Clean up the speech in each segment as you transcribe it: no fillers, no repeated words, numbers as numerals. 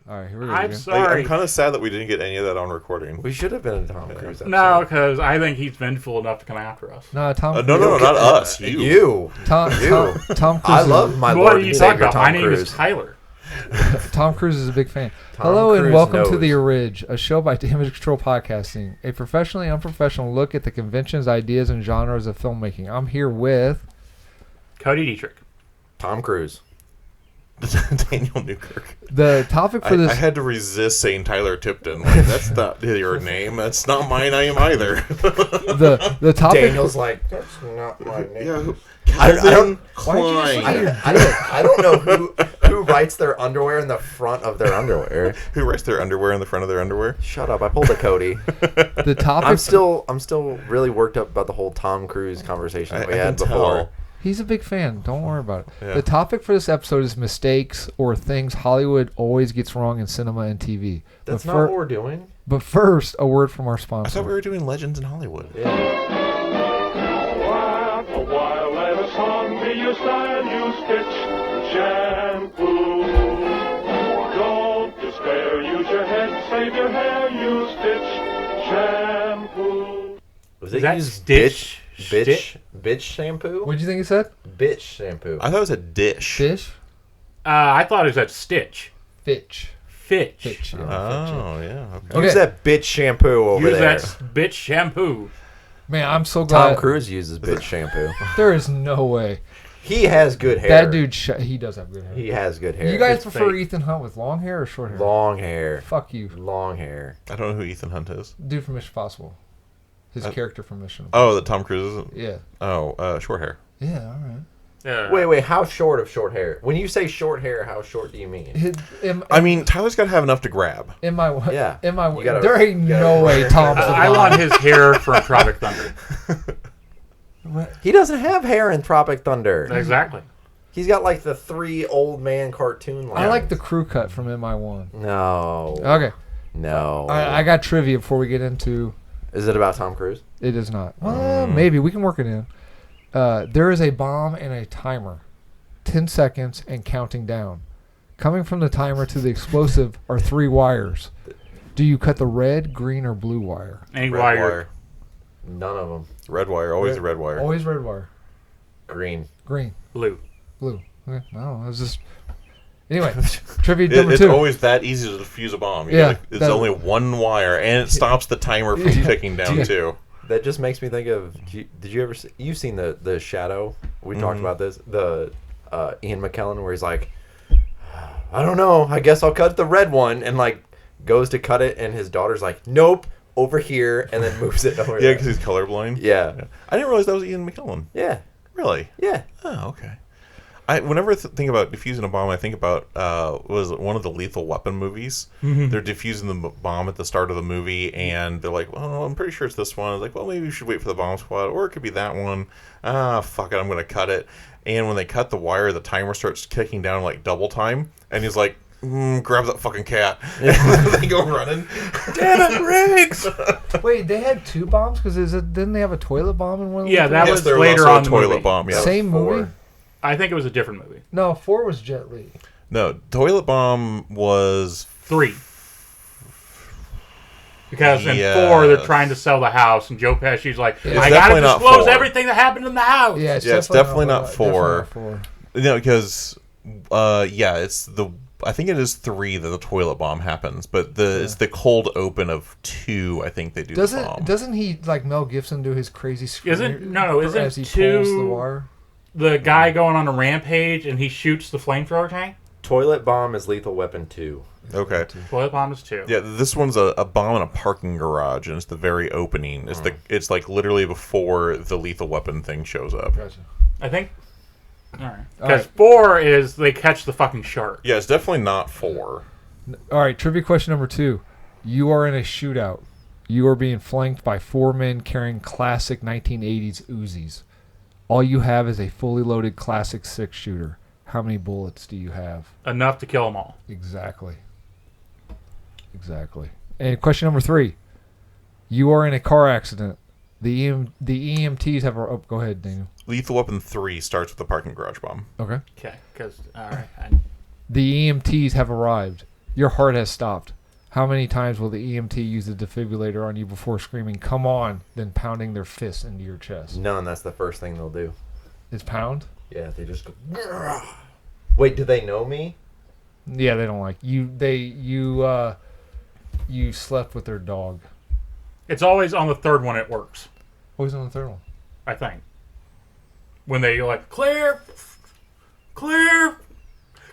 right? All right, here we go. I'm again. sorry. I'm kind of sad that we didn't get any of that on recording. We should have been a Tom Cruise episode. No, because I think he's vengeful enough to come after us. No, Tom. No, not us. You. Tom Cruise. I love my What are Lord you and talking Savior about? Tom My name Cruise. is Tyler. Tom Cruise is a big fan. Tom Hello and Cruise welcome to knows. the Orig, a show by Damage Control Podcasting, a professionally unprofessional look at the conventions, ideas, and genres of filmmaking. I'm here with Cody Dietrich. Tom Cruise. Daniel Newkirk. the topic for this. I had to resist saying Tyler Tipton. Like, that's not your name. That's not my name either. the topic. Daniel's like, that's not my name. Yeah, Calvin Klein. I don't know who writes their underwear in the front of their underwear. Who writes their underwear in the front of their underwear? Shut up! I pulled a Cody. The topic. I'm still really worked up about the whole Tom Cruise conversation that we had can before. tell. He's a big fan. Don't worry about it. Yeah. The topic for this episode is mistakes or things Hollywood always gets wrong in cinema and TV. That's not what we're doing. But first, a word from our I sponsor. thought we were doing Legends in Hollywood. Yeah. A while, let a song be your style. Use Stitch shampoo. Don't despair. Use your head. Save your hair. Use Stitch shampoo. Was Is it that used Stitch? bitch shampoo? What'd you think it said? Bitch shampoo. I thought it was a dish. Fish? I thought it was at Stitch. Fitch. Fitch. Fitch. Yeah. Oh, yeah. Okay. Use Okay. that bitch shampoo over Use there. that bitch shampoo. Man, I'm so glad. Tom Cruise uses bitch shampoo. There is no way. He has good hair. That dude, he does have good hair. He has good hair. You guys It's prefer fake. Ethan Hunt with long hair or short hair? long hair. Fuck you. Long hair. I don't know who Ethan Hunt is. Dude from Mission Impossible. His character from Mission Oh, that Tom Cruise isn't? Yeah. Oh, short hair. Yeah, all right. Wait. How short of short hair? When you say short hair, how short do you mean? I mean, Tyler's got to have enough to grab. In my Yeah. In my You gotta- there ain't you gotta no way wear- Tom's. I want his hair from Tropic Thunder. He doesn't have hair in Tropic Thunder. Exactly. He's got like the 3 old man cartoon lines. I like the crew cut from MI1. No. Okay. No. I got trivia before we get into. Is it about Tom Cruise? It is not. Well, maybe we can work it in. There is a bomb and a timer, 10 seconds and counting down. Coming from the timer to the explosive are 3 wires. Do you cut the red, green, or blue wire? Any Red wire. None of them. Red wire. Always the red wire. Always red wire. Green. Green, Blue. blue. Okay. No, it was just. Anyway, trivia number It's 2. always that easy to defuse a bomb. Yeah, It's that- only one wire, and it stops the timer from ticking down, too. That just makes me think of. Did you ever see? You've seen the Shadow? We talked about this. The Ian McKellen, where he's like, I don't know. I guess I'll cut the red one, and like goes to cut it, and his daughter's like, nope, over here, and then moves it over. Yeah, there. because he's colorblind. Yeah. I didn't realize that was Ian McKellen. Yeah. Really? Yeah. Oh, okay. Whenever I think about defusing a bomb, I think about was it one of the Lethal Weapon movies. They're defusing the bomb at the start of the movie, and they're like, "Well, I'm pretty sure it's this one." I was like, "Well, maybe we should wait for the bomb squad, or it could be that one." Fuck it, I'm gonna cut it. And when they cut the wire, the timer starts kicking down like double time, and he's like, "Grab that fucking cat!" And they go running. Damn it, Riggs! Wait, they had 2 bombs because didn't they have a toilet bomb in one? Of Yeah, them? that Yes, was there later also on a in the toilet movie. bomb. Yeah. Same 4. movie. I think it was a different movie. No, 4 was Jet Li. No, toilet bomb was 3. Because in Yes. 4, they're trying to sell the house, and Joe Pesci's like, It's I gotta definitely not disclose 4. everything that happened in the house. Yeah, it's definitely not definitely 4. not 4. No, because it's the. I think it is 3 that the toilet bomb happens, but it's the cold open of 2. I think they do the bomb. Doesn't he like Mel Gibson do his crazy scream? Isn't as he 2 pulls the wire? the guy going on a rampage and he shoots the flamethrower tank? Toilet bomb is Lethal Weapon 2. Okay. Toilet bomb is 2. Yeah, this one's a bomb in a parking garage, and it's the very opening. It's like literally before the Lethal Weapon thing shows up. Gotcha. I think. All right. All Because right. 4 is they catch the fucking shark. Yeah, it's definitely not 4. All right, trivia question number 2. You are in a shootout. You are being flanked by 4 men carrying classic 1980s Uzis. All you have is a fully loaded classic 6-shooter. How many bullets do you have? Enough to kill them all. Exactly. And question number 3. You are in a car accident. The EMTs have... Oh, go ahead, Daniel. Lethal Weapon 3 starts with the parking garage bomb. Okay. Okay. Because, all right. The EMTs have arrived. Your heart has stopped. How many times will the EMT use the defibrillator on you before screaming, come on, then pounding their fists into your chest? None. That's the first thing they'll do. It's pound? Yeah, they just go. Grrr. Wait, do they know me? Yeah, they don't like you. You slept with their dog. It's always on the third one it works, Always on the third one. I think. When they like, clear, clear,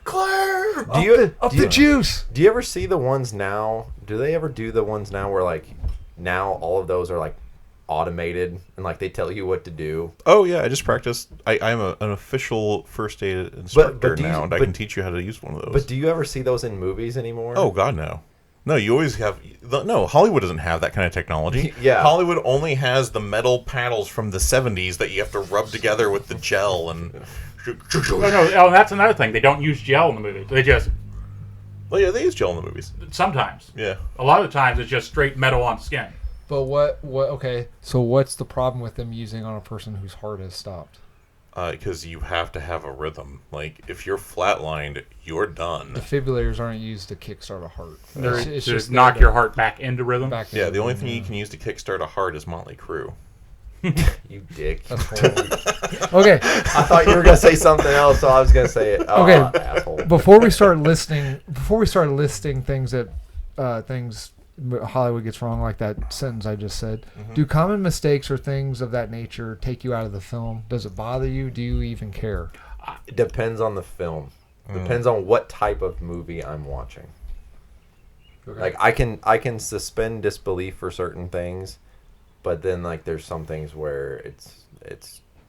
clear. Do you Up do the you- juice! Do you ever see the ones now? Do they ever do the ones now where like now all of those are like automated and like they tell you what to do? Oh yeah, I just practiced. I'm an official first aid instructor do you- now, and I but- can teach you how to use one of those. But do you ever see those in movies anymore? Oh God, no. No, you always have. No, Hollywood doesn't have that kind of technology. Yeah. Hollywood only has the metal paddles from the 70s that you have to rub together with the gel and. Oh, that's another thing. They don't use gel in the movie. They just Well, yeah, they use gel in the movies. sometimes. Yeah. A lot of the times it's just straight metal on skin. But okay, so what's the problem with them using on a person whose heart has stopped? Because you have to have a rhythm. Like, if you're flatlined, you're done. Defibrillators aren't used to kickstart a heart. They're It's to just knock there your heart back into rhythm. back Yeah, into the only the- thing you can use to kickstart a heart is Motley Crue. You dick. That's horrible. Okay, I thought you were gonna say something else, so I was gonna say it. Oh, Okay. asshole. before we start listing things that things Hollywood gets wrong, like that sentence I just said, do common mistakes or things of that nature take you out of the film? Does it bother you? Do you even care? It depends on the film. Depends on what type of movie I'm watching. Okay. Like I can suspend disbelief for certain things, but then like there's some things where it's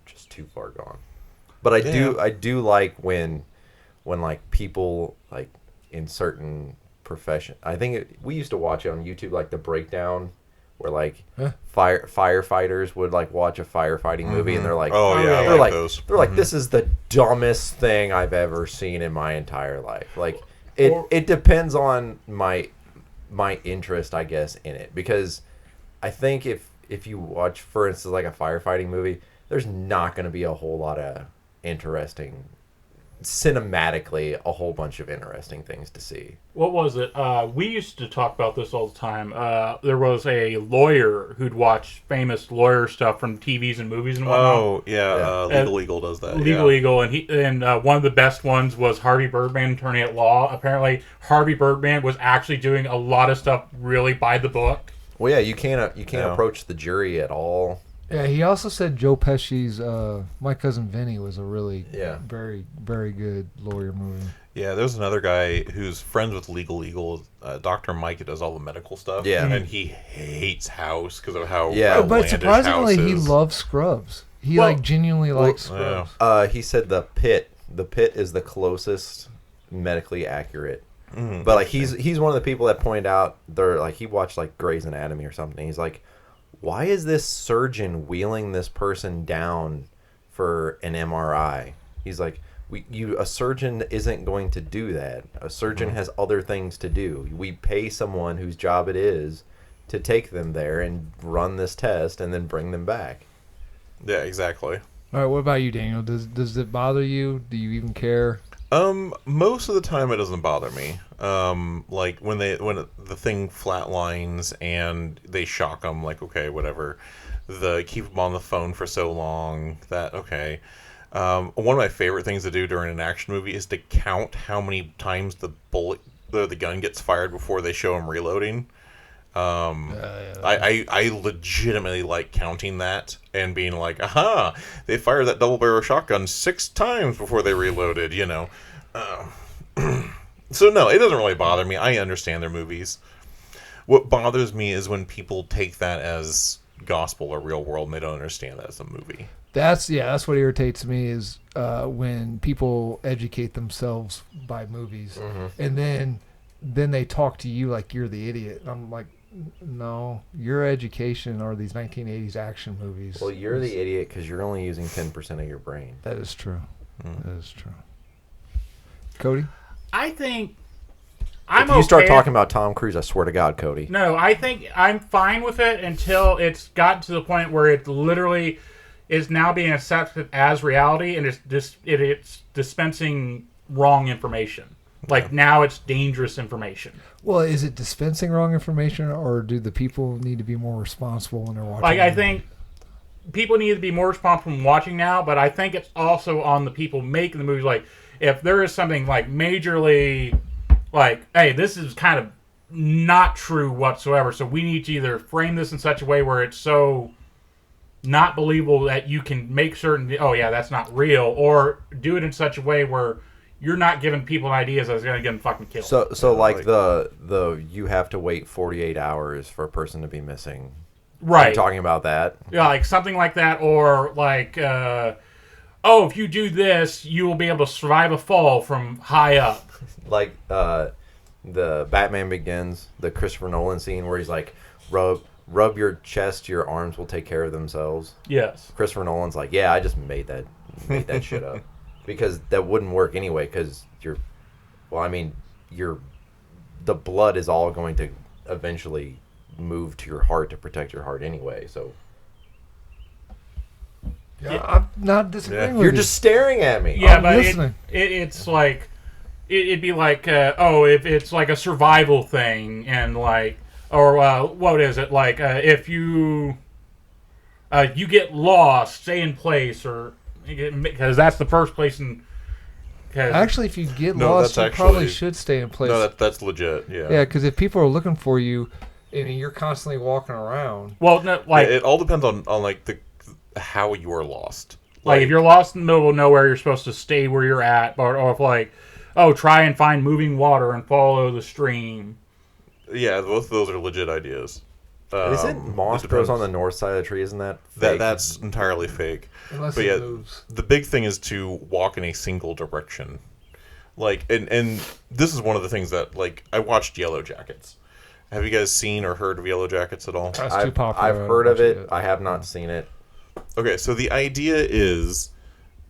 just too far gone. But I do like when like people like in certain profession. I think we used to watch it on YouTube, like the breakdown where like firefighters would like watch a firefighting movie and they're like, Oh, yeah, I they're like those. They're like, this is the dumbest thing I've ever seen in my entire life. Like it depends on my interest, I guess, in it, because I think if you watch, for instance, like a firefighting movie, there's not going to be a whole lot of interesting, cinematically, a whole bunch of interesting things to see. What was it? We used to talk about this all the time. There was a lawyer who'd watch famous lawyer stuff from TVs and movies and whatnot. Oh, yeah. Yeah. Legal Eagle does that. Legal yeah. Eagle, and one of the best ones was Harvey Birdman, attorney at law. Apparently, Harvey Birdman was actually doing a lot of stuff really by the book. Well, yeah, you can't Yeah. approach the jury at all. Yeah, he also said Joe Pesci's My Cousin Vinny was a really very, very good lawyer movie. Yeah, there's another guy who's friends with Legal Eagle, Dr. Mike, who does all the medical stuff. Yeah. And he hates House because of how Yeah. outlandish But surprisingly, House he is. loves Scrubs. He Well- like genuinely likes yeah. Scrubs. He said the Pit is the closest medically accurate. Mhm. But like he's one of the people that point out they're like he watched like Grey's Anatomy or something. He's like, why is this surgeon wheeling this person down for an MRI? He's like, a surgeon isn't going to do that. A surgeon has other things to do. We pay someone whose job it is to take them there and run this test and then bring them back. Yeah, exactly. All right, what about you, Daniel? Does it bother you? Do you even care? Most of the time it doesn't bother me. Like when the thing flatlines and they shock them, like, okay, whatever. Keep them on the phone for so long that, okay. One of my favorite things to do during an action movie is to count how many times the gun gets fired before they show him reloading. I legitimately like counting that and being like, aha, they fired that double barrel shotgun 6 times before they reloaded, you know. So no, it doesn't really bother me. I understand their movies. What bothers me is when people take that as gospel or real world and they don't understand that as a movie. That's what irritates me is when people educate themselves by movies, and then they talk to you like you're the idiot. I'm like, no, your education are these 1980s action movies. Well, you're the idiot because you're only using 10% of your brain. That is true. That is true. Cody? I think If you start talking about Tom Cruise, I swear to God, Cody. No, I think I'm fine with it until it's gotten to the point where it literally is now being accepted as reality and it's dispensing wrong information. Like now it's dangerous information. Well, is it dispensing wrong information, or do the people need to be more responsible when they're watching? Like I think people need to be more responsible in watching now, but I think it's also on the people making the movies. Like if there is something like majorly, like, hey, this is kind of not true whatsoever, so we need to either frame this in such a way where it's so not believable that you can make certain, oh yeah, that's not real, or do it in such a way where you're not giving people ideas that's going to get them fucking killed. So like the you have to wait 48 hours for a person to be missing. Right. You're talking about that? Yeah, like something like that, or like, oh, if you do this, you will be able to survive a fall from high up. Like the Batman Begins, the Christopher Nolan scene where he's like, rub your chest, your arms will take care of themselves. Yes. Christopher Nolan's like, yeah, I just made that shit up. Because that wouldn't work anyway, because the blood is all going to eventually move to your heart to protect your heart anyway, so. Yeah, I'm not disagreeing with You're you. just staring at me. Yeah, I'm but listening. it's like, it'd be like, if it's like a survival thing, and like, or what is it, like, if you get lost, stay in place, or, because that's the first place in... Actually, if you get No, lost, you that's probably actually- should stay in place. No, that's legit. Yeah. Yeah, because if people are looking for you and you're constantly walking around, Well, no, like, it all depends on like how you are lost. like if you're lost in the middle of nowhere, you're supposed to stay where you're at, or if like, oh, try and find moving water and follow the stream. Yeah, both of those are legit ideas. Isn't moss it grows on depends. the north side of the tree? Isn't that fake? That's entirely fake. unless But it yeah, moves. the big thing is to walk in a single direction. Like, and this is one of the things that, like, I watched Yellow Jackets. Have you guys seen or heard of Yellow Jackets at all? That's too I've popular. I've I don't heard of watch it. yet. I have not seen it. Okay, so the idea is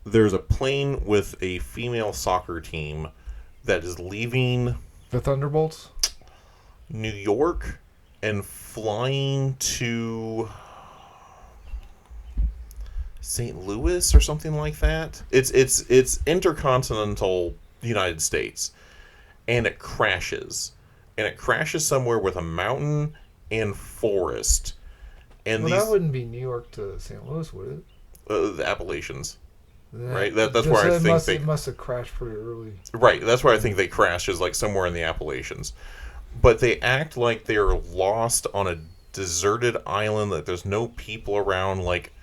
there's a plane with a female soccer team that is leaving The Thunderbolts? New York and flying to St. Louis or something like that. It's intercontinental United States, and it crashes, somewhere with a mountain and forest, and Well, these that wouldn't be New York to St. Louis, would it? the Appalachians. That- Right, that's just- where I it think must, they- it must have crashed pretty early. Right, that's where I think they crash, is like somewhere in the Appalachians. But they act like they are lost on a deserted island, that there's no people around, like,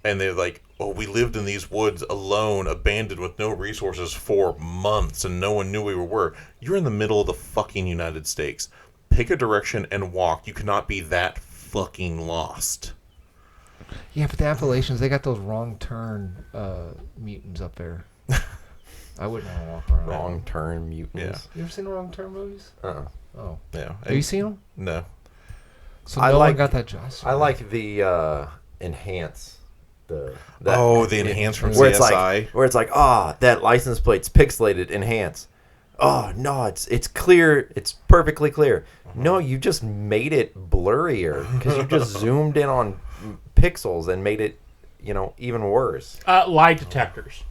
and they're like, oh, we lived in these woods alone, abandoned with no resources for months, and no one knew we were. You're in the middle of the fucking United States. Pick a direction and walk. You cannot be that fucking lost. Yeah, but the Appalachians, they got those wrong turn mutants up there. I wouldn't want to walk around. Wrong turn mutants. You ever seen the wrong turn movies? Oh. Yeah. Have you seen them? No. So I no one like- got that job. I like the enhance. The enhance from where CSI. it's like that license plate's pixelated. Enhance. Oh no, it's clear. It's perfectly clear. No, you just made it blurrier because you just zoomed in on pixels and made it, even worse. Lie detectors.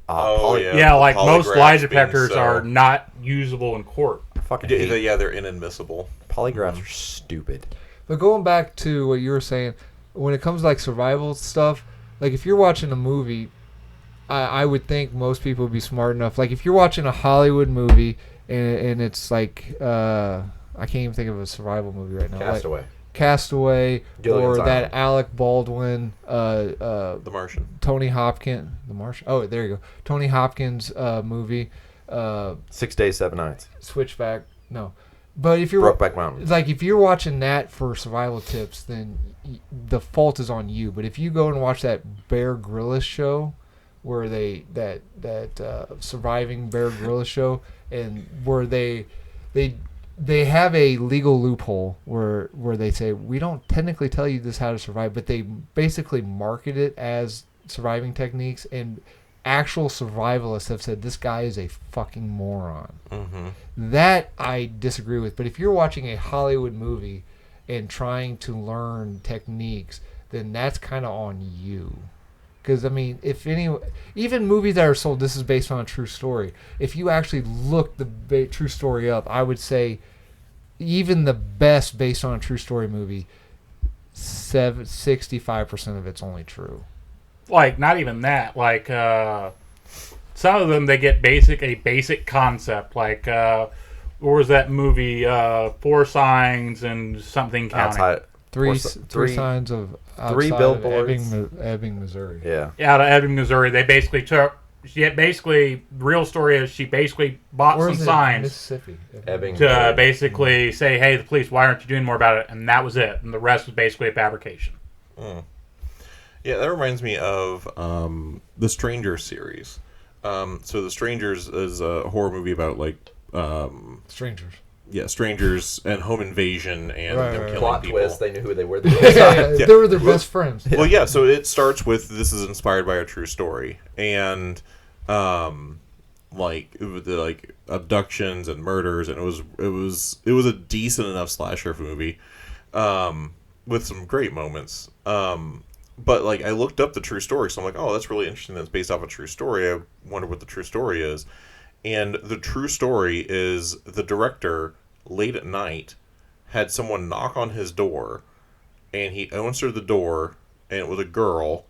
Yeah, the like most lie polygraphs being detectors so- are not usable in court. Fucking Yeah, hate. they're inadmissible. Polygraphs are stupid. But going back to what you were saying, when it comes to like survival stuff, like if you're watching a movie, I would think most people would be smart enough. Like if you're watching a Hollywood movie and it's like I can't even think of a survival movie right now. Castaway. Like Castaway, Gilligan's or that Island. Alec Baldwin, The Martian. Tony Hopkins, The Martian. Oh, there you go. Tony Hopkins movie, 6 Days, 7 Nights. Switchback. No, but if you're Brokeback Mountain. like if you're watching that for survival tips, then the fault is on you. But if you go and watch that Bear Grylls show, where that surviving Bear Grylls show, and where they have a legal loophole where they say we don't technically tell you this how to survive, but they basically market it as surviving techniques, and actual survivalists have said this guy is a fucking moron. Mm-hmm. That I disagree with. But if you're watching a Hollywood movie and trying to learn techniques, then that's kind of on you. Because I mean, even movies that are sold, this is based on a true story. If you actually look the true story up, I would say even the best based on a true story movie, 65% of it's only true. Like, not even that. Like, some of them, they get a basic concept. Like, what was that movie? Four Signs and something counting. Outside, Three three signs of three outside billboards. of Ebbing, Missouri. Yeah. Out of Ebbing, Missouri, they basically took. The real story is she basically bought Or some is it signs Mississippi. Ebbing. to basically say, "Hey, the police, why aren't you doing more about it?" And that was it. And the rest was basically a fabrication. Yeah, that reminds me of the Strangers series. So the Strangers is a horror movie about like Strangers. yeah, strangers and home invasion and Right, them right, killing Plot people. twist. They knew who they were. They were their best friends. Well, yeah. So it starts with this is inspired by a true story, and like like abductions and murders, and it was a decent enough slasher movie, with some great moments. But like I looked up the true story, so I'm like, oh, that's really interesting. That's based off a true story. I wonder what the true story is. And the true story is the director, late at night, had someone knock on his door, and he answered the door, and it was a girl,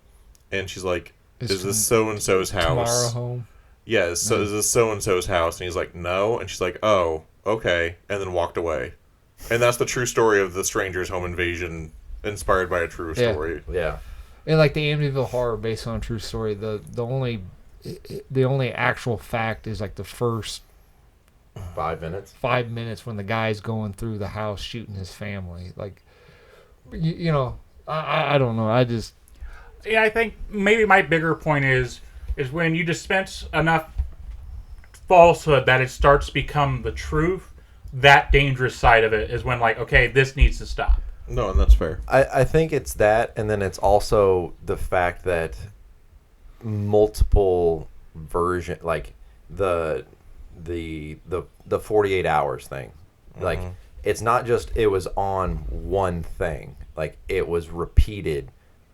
and she's like, is this so-and-so's house? Tomorrow home. Yeah, is this so-and-so's house? And he's like, no. And she's like, oh, okay. And then walked away. And that's the true story of the Strangers home invasion, inspired by a true story. Yeah. And like the Amityville Horror, based on a true story, the only actual fact is like the first 5 minutes. 5 minutes when the guy's going through the house shooting his family. Like, you know, I don't know. I just Yeah, I think maybe my bigger point is when you dispense enough falsehood that it starts to become the truth. That dangerous side of it is when, like, okay, this needs to stop. No, and that's fair. I think it's that, and then it's also the fact that multiple version, like the 48 hours thing, like it's not just it was on one thing, like it was repeated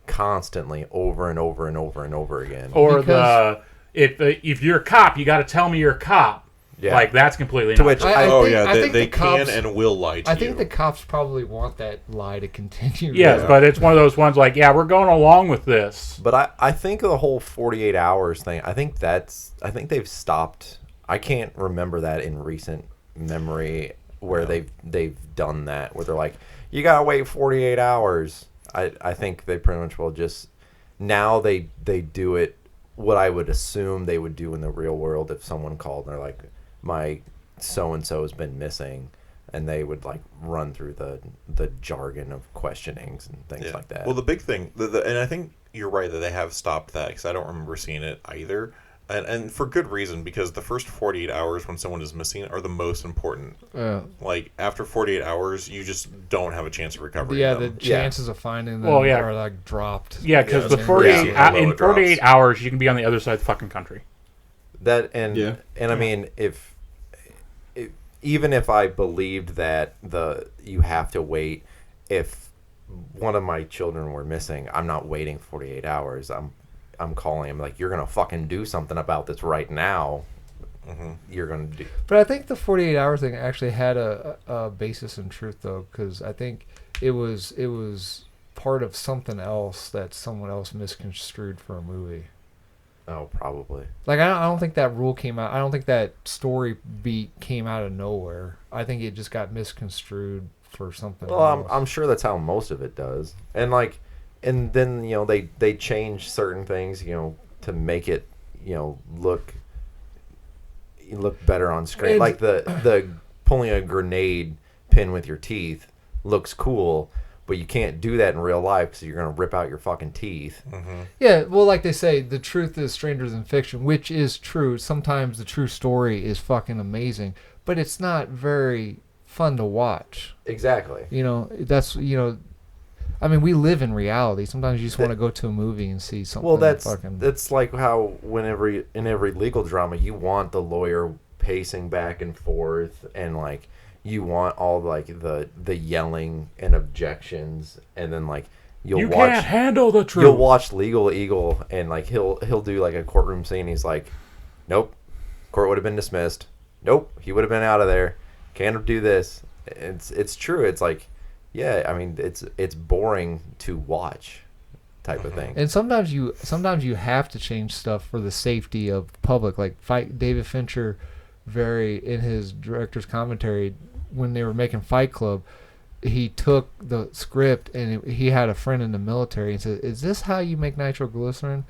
constantly over and over and over and over again. Or Because- if you're a cop, you got to tell me you're a cop. Yeah. Like, that's completely To not which true. I think they the cops, can and will lie to I you. think the cops probably want that lie to continue. Yes, Yeah. but it's one of those ones like, yeah, we're going along with this. But I think the whole 48 hours thing, I think they've stopped. I can't remember that in recent memory where they've done that, where they're like, you gotta wait 48 hours. I think they pretty much will just, now they do it what I would assume they would do in the real world if someone called and they're like, my so-and-so has been missing, and they would like run through the jargon of questionings and things like that. Well, the big thing, and I think you're right that they have stopped that, because I don't remember seeing it either. And for good reason, because the first 48 hours when someone is missing are the most important. Like, after 48 hours, you just don't have a chance of recovering Yeah, them. the chances of finding them are like dropped. Yeah, because the Yeah. 48 Yeah. in 48 hours, you can be on the other side of the fucking country. That and I mean, if even if I believed that you have to wait, if one of my children were missing, I'm not waiting 48 hours. I'm calling him like, you're gonna fucking do something about this right now. You're gonna do. But I think the 48-hour thing actually had a basis in truth, though, because I think it was part of something else that someone else misconstrued for a movie. Oh, probably. Like, I don't think that rule came out. I don't think that story beat came out of nowhere. I think it just got misconstrued for something Well, else. I'm sure that's how most of it does. And like, and then they change certain things to make it look better on screen. And- like the pulling a grenade pin with your teeth looks cool, but you can't do that in real life because you're gonna rip out your fucking teeth. Yeah, well, like they say, the truth is stranger than fiction, which is true. Sometimes the true story is fucking amazing, but it's not very fun to watch. Exactly. That's I mean, we live in reality. Sometimes you just want to go to a movie and see something. Well, fucking. that's like how in every legal drama you want the lawyer pacing back and forth, and like you want all like the yelling and objections, and then like You can't handle the truth. You'll watch Legal Eagle, and like he'll do like a courtroom scene. He's like, nope, court would have been dismissed. Nope, he would have been out of there. Can't do this. It's true. It's like, yeah, I mean, it's boring to watch, type of thing. And sometimes you have to change stuff for the safety of the public. Like David Fincher, in his director's commentary when they were making Fight Club, he took the script and he had a friend in the military and said, "Is this how you make nitroglycerin?"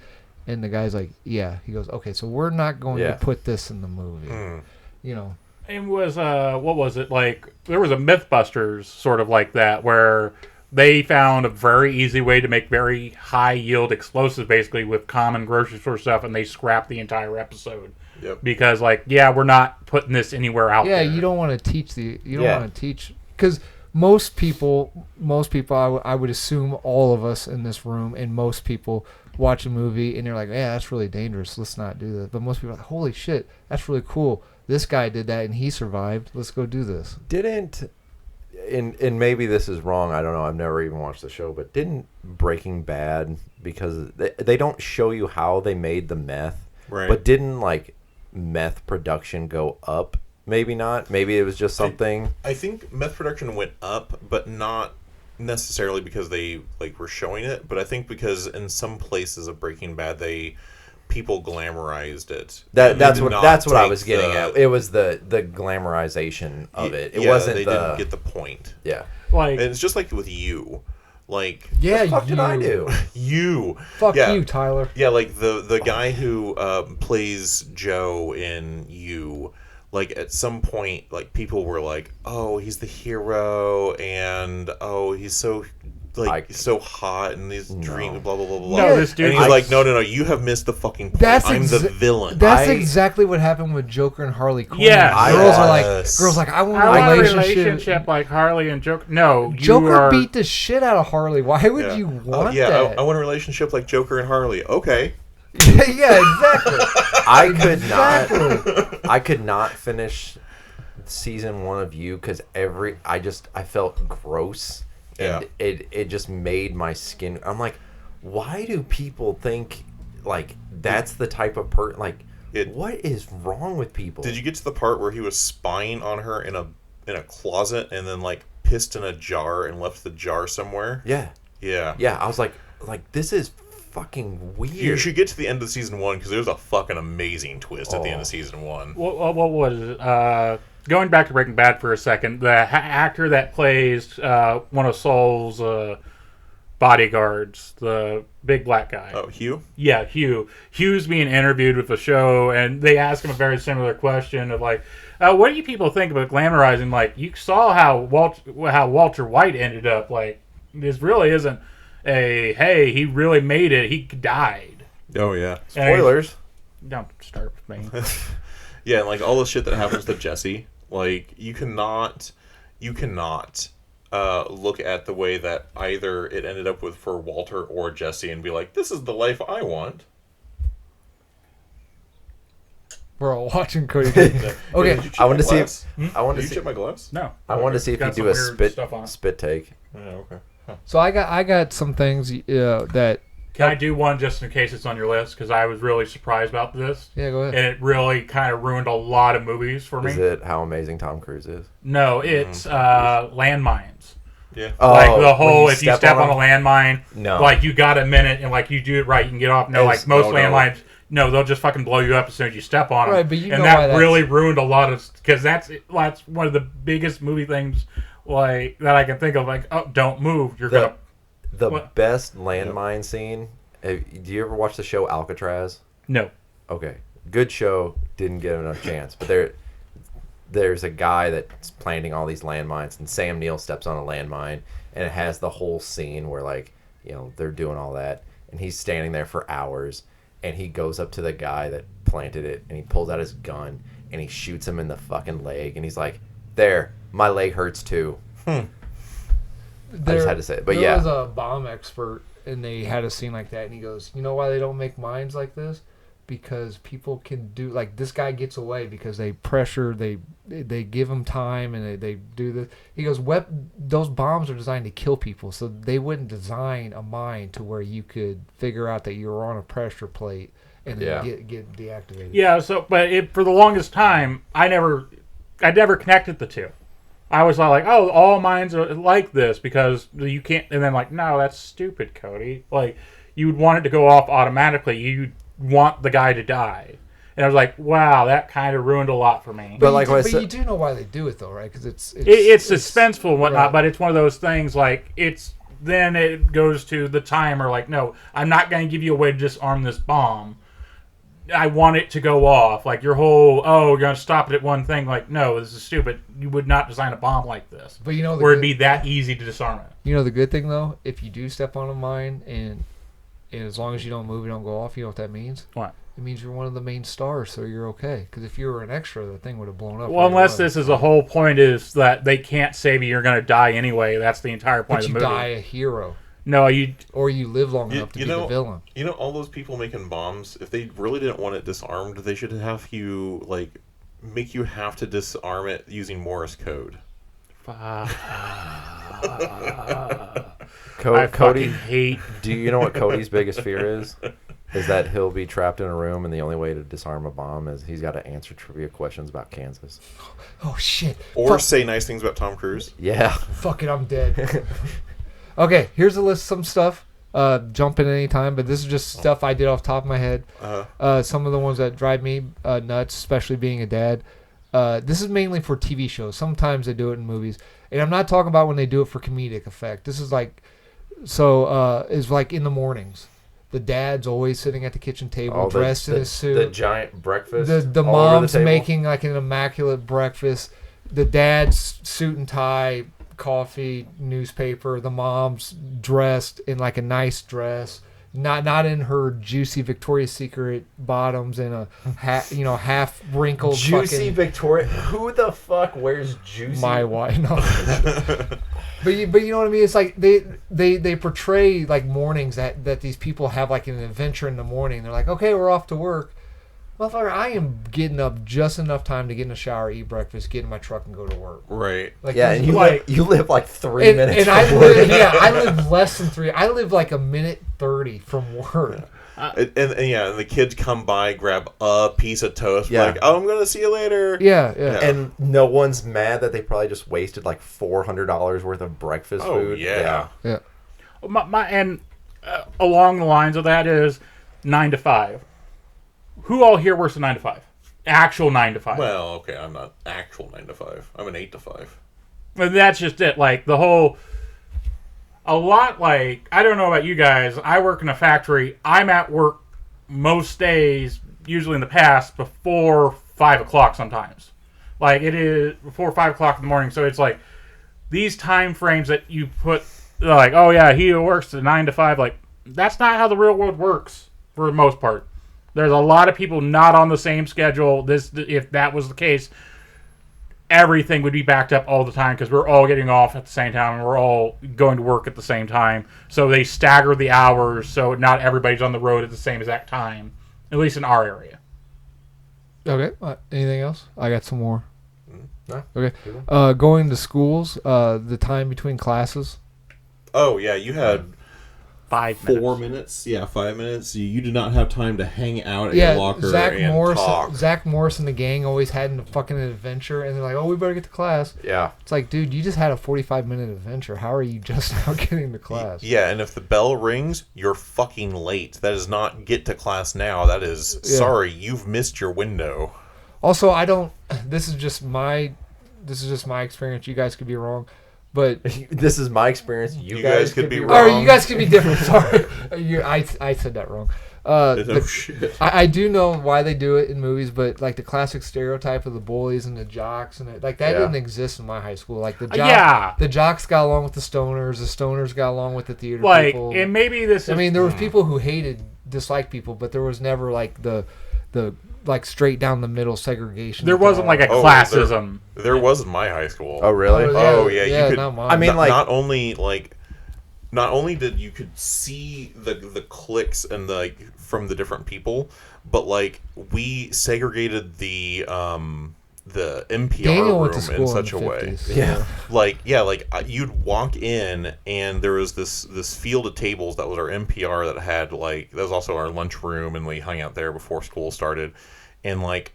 And the guy's like, "Yeah." He goes, "Okay, so we're not going to put this in the movie." You know. It was what was it like? There was a MythBusters sort of like that where they found a very easy way to make very high yield explosives, basically with common grocery store stuff, and they scrapped the entire episode. Yep. Because we're not putting this anywhere out there. Yeah, you don't want to teach because most people, I would assume all of us in this room and most people watch a movie and they're like, yeah, that's really dangerous. Let's not do that. But most people are like, holy shit, that's really cool. This guy did that and he survived. Let's go do this. And maybe this is wrong. I don't know. I've never even watched the show, but didn't Breaking Bad, because they don't show you how they made the meth, right? But didn't like meth production go up? Maybe not. Maybe it was just something. I think meth production went up, but not necessarily because they were showing it, but I think because in some places of Breaking Bad people glamorized it. That's what I was getting at. It was the glamorization of it. It wasn't. They didn't get the point. Yeah, and it's just like with you. Like, what the fuck did I do? You. Fuck you, Tyler. Yeah, like the guy who plays Joe in You. Like, at some point, like, people were like, oh, he's the hero, and, oh, he's so, so hot, and these dreams, blah, blah, blah, blah. No, this dude, and he's like, no, you have missed the fucking point. I'm the villain. That's exactly what happened with Joker and Harley Quinn. Yeah. Girls like, I want a relationship like Harley and Joker. No, Joker beat the shit out of Harley. Why would you want that? I want a relationship like Joker and Harley. Okay. Yeah, exactly. I could not finish season 1 of You because I felt gross, and it just made my skin. I'm like, why do people think like that's the type of person? Like, what is wrong with people? Did you get to the part where he was spying on her in a closet and then like pissed in a jar and left the jar somewhere? Yeah. I was like this is fucking weird. You should get to the end of season 1 because there's a fucking amazing twist at the end of season 1. What was it? Going back to Breaking Bad for a second, the actor that plays one of Saul's bodyguards, the big black guy. Oh, Hugh? Yeah, Hugh. Hugh's being interviewed with the show, and they ask him a very similar question of like, what do you people think about glamorizing? Like, you saw how Walter White ended up. Like, this really isn't hey, he really made it. He died. Oh, yeah. Spoilers. Don't start with me. Yeah, and like all the shit that happens to Jesse, like you cannot look at the way that either it ended up with for Walter or Jesse and be like, this is the life I want. We're all watching Cody Dietrich. Okay, I want to see. Did you check my gloves? No. I want to see if you do a spit take. Oh, okay. Huh. So I got some things that. Can I do one just in case it's on your list? Because I was really surprised about this. Yeah, go ahead. And it really kind of ruined a lot of movies for me. Is it How Amazing Tom Cruise Is? No, it's landmines. Yeah. Like the whole, if you step on a landmine, no, like you got a minute and like you do it right, you can get off. No, like most landmines, no, they'll just fucking blow you up as soon as you step on them. Right, but and that really ruined a lot of, because that's one of the biggest movie things like that I can think of. Like, oh, don't move, you're gonna. The best landmine scene. Do you ever watch the show Alcatraz? No. Okay, good show. Didn't get enough chance, but there's a guy that's planting all these landmines, and Sam Neill steps on a landmine, and it has the whole scene where they're doing all that, and he's standing there for hours, and he goes up to the guy that planted it, and he pulls out his gun, and he shoots him in the fucking leg, and he's like, "There, my leg hurts too." I just had to say it, but there was a bomb expert, and they had a scene like that, and he goes, "You know why they don't make mines like this? Because people can do this guy gets away because they they give them time and they do this. He goes, those bombs are designed to kill people, so they wouldn't design a mine to where you could figure out that you were on a pressure plate and then get deactivated. Yeah. So, but for the longest time, I never connected the two. I was like, oh, all mines are like this because you can't. And then like, no, that's stupid, Cody. Like, you would want it to go off automatically. You want the guy to die. And I was like, wow, that kind of ruined a lot for me. But you do know why they do it, though, right? Because it's suspenseful and whatnot, right. but it's one of those things like then it goes to the timer. Like, no, I'm not going to give you a way to disarm this bomb. I want it to go off. Like your whole, you're going to stop it at one thing. Like, no, this is stupid. You would not design a bomb like this. But you know, where it'd be that easy to disarm it. You know the good thing though, if you do step on a mine and as long as you don't move, you don't go off. You know what that means? What? It means you're one of the main stars, so you're okay. Because if you were an extra, the thing would have blown up. Well, unless this is the whole point is that they can't save you, you're going to die anyway. That's the entire point of the movie. But you die a hero. No, or you live long enough to be the villain. You know, all those people making bombs, if they really didn't want it disarmed, they should have you, like, make you have to disarm it using Morse code. Cody, hate. Do you know what Cody's biggest fear is? Is that he'll be trapped in a room and the only way to disarm a bomb is he's got to answer trivia questions about Kansas. Oh, shit. Or say nice things about Tom Cruise. Yeah. Fuck it, I'm dead. Okay, here's a list of some stuff. Jump in any time, but this is just stuff I did off the top of my head. Some of the ones that drive me nuts, especially being a dad. This is mainly for TV shows. Sometimes they do it in movies. And I'm not talking about when they do it for comedic effect. This is like, is like in the mornings. The dad's always sitting at the kitchen table, dressed in his suit. The giant breakfast. The mom's making like an immaculate breakfast. The dad's suit and tie, coffee, newspaper. The mom's dressed in like a nice dress, not in her juicy Victoria's Secret bottoms and a half wrinkled juicy fucking, Victoria. Who the fuck wears juicy? My wife. No. But you know what I mean? It's like they portray like mornings that these people have like an adventure in the morning. They're like, okay, we're off to work. Motherfucker, I am getting up just enough time to get in the shower, eat breakfast, get in my truck, and go to work. Right. Like, yeah, and you live like 3 minutes. And I live less than 3. I live like a minute 30 from work. And the kids come by, grab a piece of toast. Yeah. Like, oh, I'm gonna see you later. Yeah. And no one's mad that they probably just wasted like $400 worth of breakfast food. Yeah. Along the lines of that is 9 to 5. Who all here works a 9 to 5? Actual 9 to 5. Well, okay, I'm not actual 9 to 5. I'm an 8 to 5. But that's just it. Like I don't know about you guys. I work in a factory. I'm at work most days, usually in the past, before 5 o'clock sometimes. Like it is before 5 o'clock in the morning. So it's like these time frames that you put, like, oh yeah, he works at 9 to 5. Like that's not how the real world works for the most part. There's a lot of people not on the same schedule. If that was the case, everything would be backed up all the time because we're all getting off at the same time and we're all going to work at the same time. So they stagger the hours so not everybody's on the road at the same exact time, at least in our area. Okay. Anything else? I got some more. No. Okay. Going to schools, the time between classes. Oh, yeah, you had 5 minutes. 4 minutes. Yeah, 5 minutes. You did not have time to hang out at your locker and talk. Zach Morris and the gang always had a fucking adventure, and they're like, oh, we better get to class. Yeah. It's like, dude, you just had a 45-minute adventure. How are you just now getting to class? Yeah, and if the bell rings, you're fucking late. That is not get to class now. That is, sorry, you've missed your window. Also, this is just my experience. You guys could be wrong. But this is my experience. You guys could be wrong. Or you guys could be different. Sorry, I said that wrong. Shit. I do know why they do it in movies, but like the classic stereotype of the bullies and the jocks and that didn't exist in my high school. Like the jocks got along with the stoners got along with the theater people. And maybe this. I mean, there was people who disliked people, but there was never like the like straight down the middle segregation. There wasn't like a classism. There was in my high school. Oh really? Oh yeah. You could. Not mine. I mean, not only did you could see the cliques and from the different people, but like we segregated the the NPR Daniel went to room school in such a the way. 50s, Like you'd walk in and there was this field of tables that was our NPR that had that was also our lunchroom, and we hung out there before school started, and like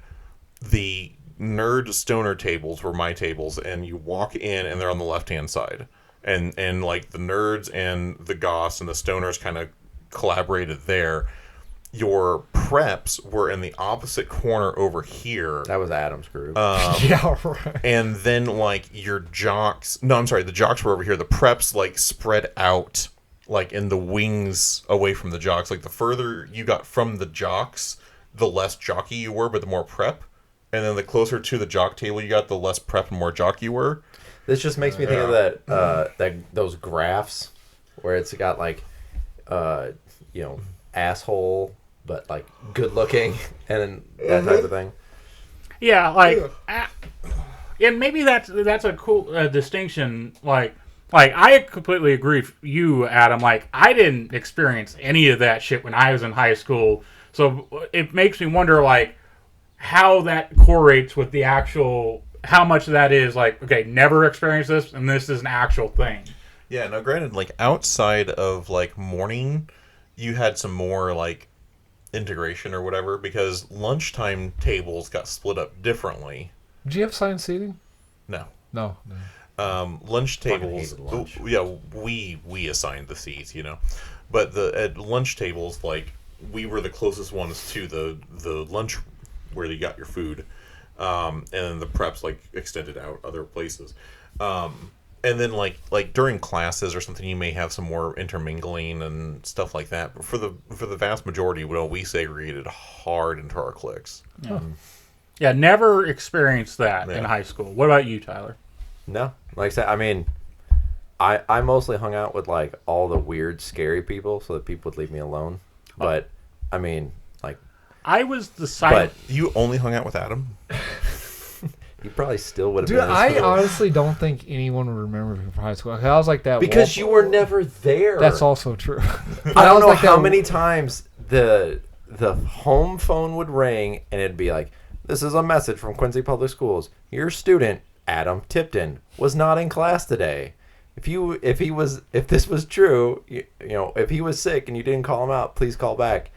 the nerd stoner tables were my tables, and you walk in and they're on the left hand side, and like the nerds and the goths and the stoners kind of collaborated there. Your preps were in the opposite corner over here. That was Adam's group. yeah, right. And then like your jocks, no, I'm sorry, the jocks were over here. The preps like spread out like in the wings away from the jocks. Like the further you got from the jocks, the less jockey you were, but the more prep. And then the closer to the jock table you got, the less prep and more jock you were. This just makes me think of that those graphs where it's got like asshole but like good looking and that type of thing. Yeah, like, and maybe that's a cool distinction. Like I completely agree with you, Adam. Like, I didn't experience any of that shit when I was in high school, so it makes me wonder, like, how that correlates with the actual, how much of that is like, okay, never experienced this, and this is an actual thing. Yeah, now granted, like outside of like morning, you had some more like integration or whatever, because lunchtime tables got split up differently. Did you have assigned seating? No. Lunch tables. Lunch. Yeah, we assigned the seats, but at lunch tables, like we were the closest ones to the lunch where you got your food, and then the preps like extended out other places. And then like during classes or something, you may have some more intermingling and stuff like that. But for the vast majority, we segregated hard into our cliques. Yeah, never experienced that in high school. What about you, Tyler? No, like I said, I mean, I mostly hung out with like all the weird, scary people, so that people would leave me alone. But I mean, like, I was the silent. But you only hung out with Adam. you probably still would have Dude, been. I honestly don't think anyone would remember me from high school. I was like that because you were never there. That's also true. I don't know like how that- many times the home phone would ring and it'd be like, "This is a message from Quincy Public Schools. Your student, Adam Tipton, was not in class today. If this was true, if he was sick and you didn't call him out, please call back."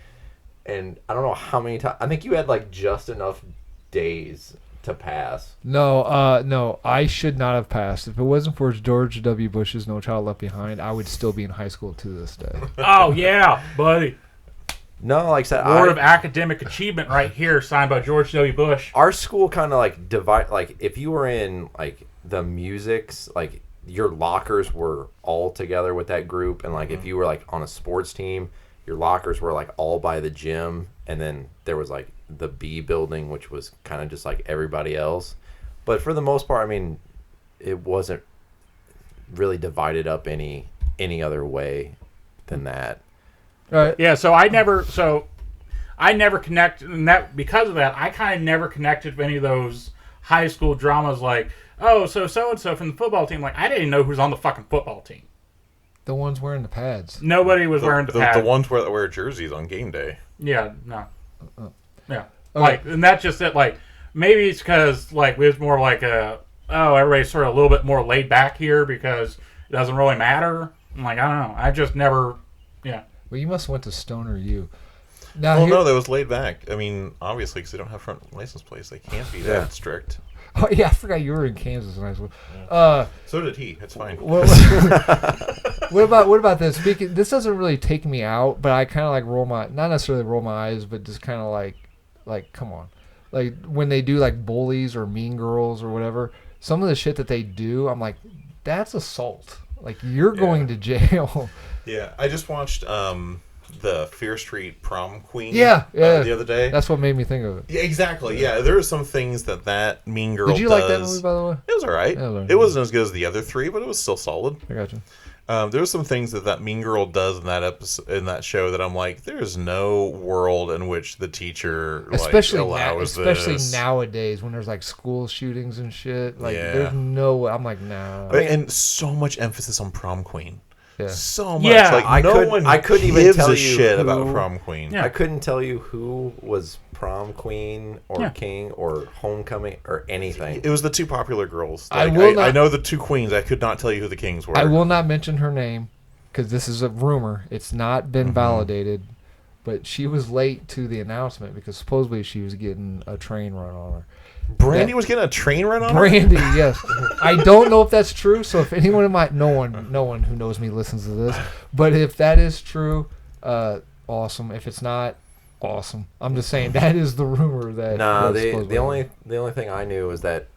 And I don't know how many times. I think you had like just enough days to pass. No, I should not have passed. If it wasn't for George W. Bush's No Child Left Behind, I would still be in high school to this day. Oh yeah, buddy. No, like I said, Award of Academic Achievement right here, signed by George W. Bush. Our school kind of like divide. Like if you were in like the musics, like your lockers were all together with that group, and like if you were like on a sports team, your lockers were like all by the gym, and then there was like the B building, which was kind of just like everybody else. But for the most part, I mean, it wasn't really divided up any other way than that. Right. Yeah, so I never connected, and that because of that, I kind of never connected with any of those high school dramas like, oh, so and so from the football team. Like, I didn't even know who was on the fucking football team. The ones wearing the pads. Nobody was wearing the pads. The ones that wear jerseys on game day. Yeah, no. Yeah. Okay. Like, and that's just it. Like, maybe it's because, like, it was more like everybody's sort of a little bit more laid back here because it doesn't really matter. I'm like, I don't know. I just never, yeah. Well, you must have went to Stoner U. Now, Well, no, that was laid back. I mean, obviously, because they don't have front license plates, they can't be that strict. Oh, yeah, I forgot you were in Kansas in high school. So did he. It's fine. What about this? This doesn't really take me out, but I kind of like not necessarily roll my eyes, but just kind of like, come on. Like, when they do, like, bullies or mean girls or whatever, some of the shit that they do, I'm like, that's assault. Like, you're going to jail. Yeah, I just watched the Fear Street Prom Queen the other day. That's what made me think of it. Yeah, exactly. Yeah, there are some things that mean girl Did you does. like that movie, by the way? It was all right. Yeah, it wasn't as good as the other three, but it was still solid. I got you. There were some things that mean girl does in that episode, in that show, that I'm like, there's no world in which the teacher allows this. Nowadays when there's like school shootings and shit. Like, Yeah. there's no. I'm like, nah. And so much emphasis on prom queen. Yeah. so much. Yeah. Like I couldn't even gives tell a you shit who- about prom queen. Yeah. I couldn't tell you who was prom queen or Yeah. king or homecoming or anything. It was the two popular girls. I Like, will I not- know the two queens. I could not tell you who the kings were. I will not mention her name because this is a rumor. It's not been validated, but she was late to the announcement because supposedly she was getting a train run on her. Brandy was getting a train run on her? Brandy, yes. I don't know if that's true. So if anyone in my no one who knows me listens to this, but if that is true, awesome. If it's not, awesome. I'm just saying that is the rumor that. No, was the supposedly- only thing I knew was that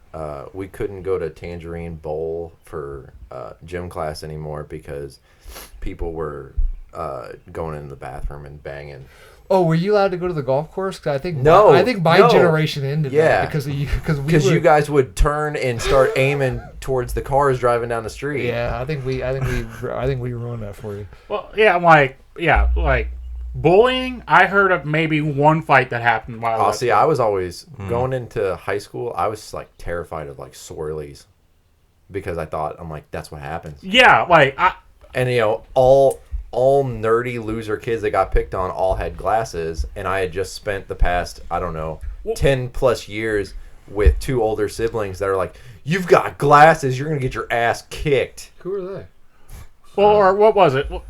we couldn't go to Tangerine Bowl for gym class anymore because people were going in the bathroom and banging. Oh, were you allowed to go to the golf course? 'Cause I think No, my no. generation ended Yeah. that because of you. Because you guys would turn and start aiming towards the cars driving down the street. Yeah, I think we ruined that for you. Well, yeah, like bullying. I heard of maybe one fight that happened while I Oh, was see, I was always going into high school. I was like terrified of like swirlies because I'm like, that's what happens. Yeah, like And all nerdy loser kids that got picked on all had glasses, and I had just spent the past 10 plus years with two older siblings that are like, you've got glasses, you're gonna get your ass kicked. Who are they? or what was it? Well,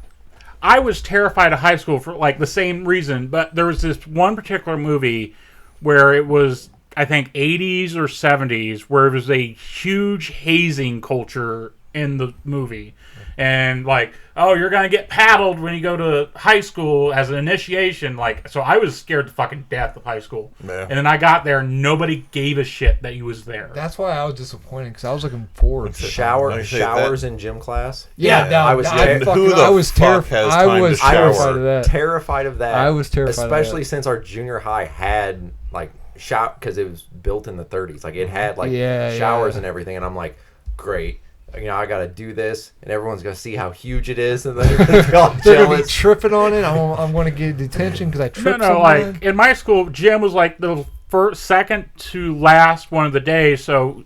I was terrified of high school for like the same reason, but there was this one particular movie where it was, I think, 80s or 70s, where it was a huge hazing culture in the movie. And like, oh, you're gonna get paddled when you go to high school as an initiation. Like, so I was scared to fucking death of high school. Yeah. And then I got there, and nobody gave a shit that he was there. That's why I was disappointed because I was looking forward to Showers in gym class. Yeah, no, I was who the I was fuck has I time was to shower? terrified of that. Terrified of that. I was terrified of especially that. since our junior high had like because it was built in the 30s. Like it had like showers and everything, and I'm like, great. I got to do this, and everyone's going to see how huge it is, and then they're all They're gonna be jealous. tripping on it. I'm going to get detention because I tripped. No, like in my school, gym was like the second to last one of the days. So,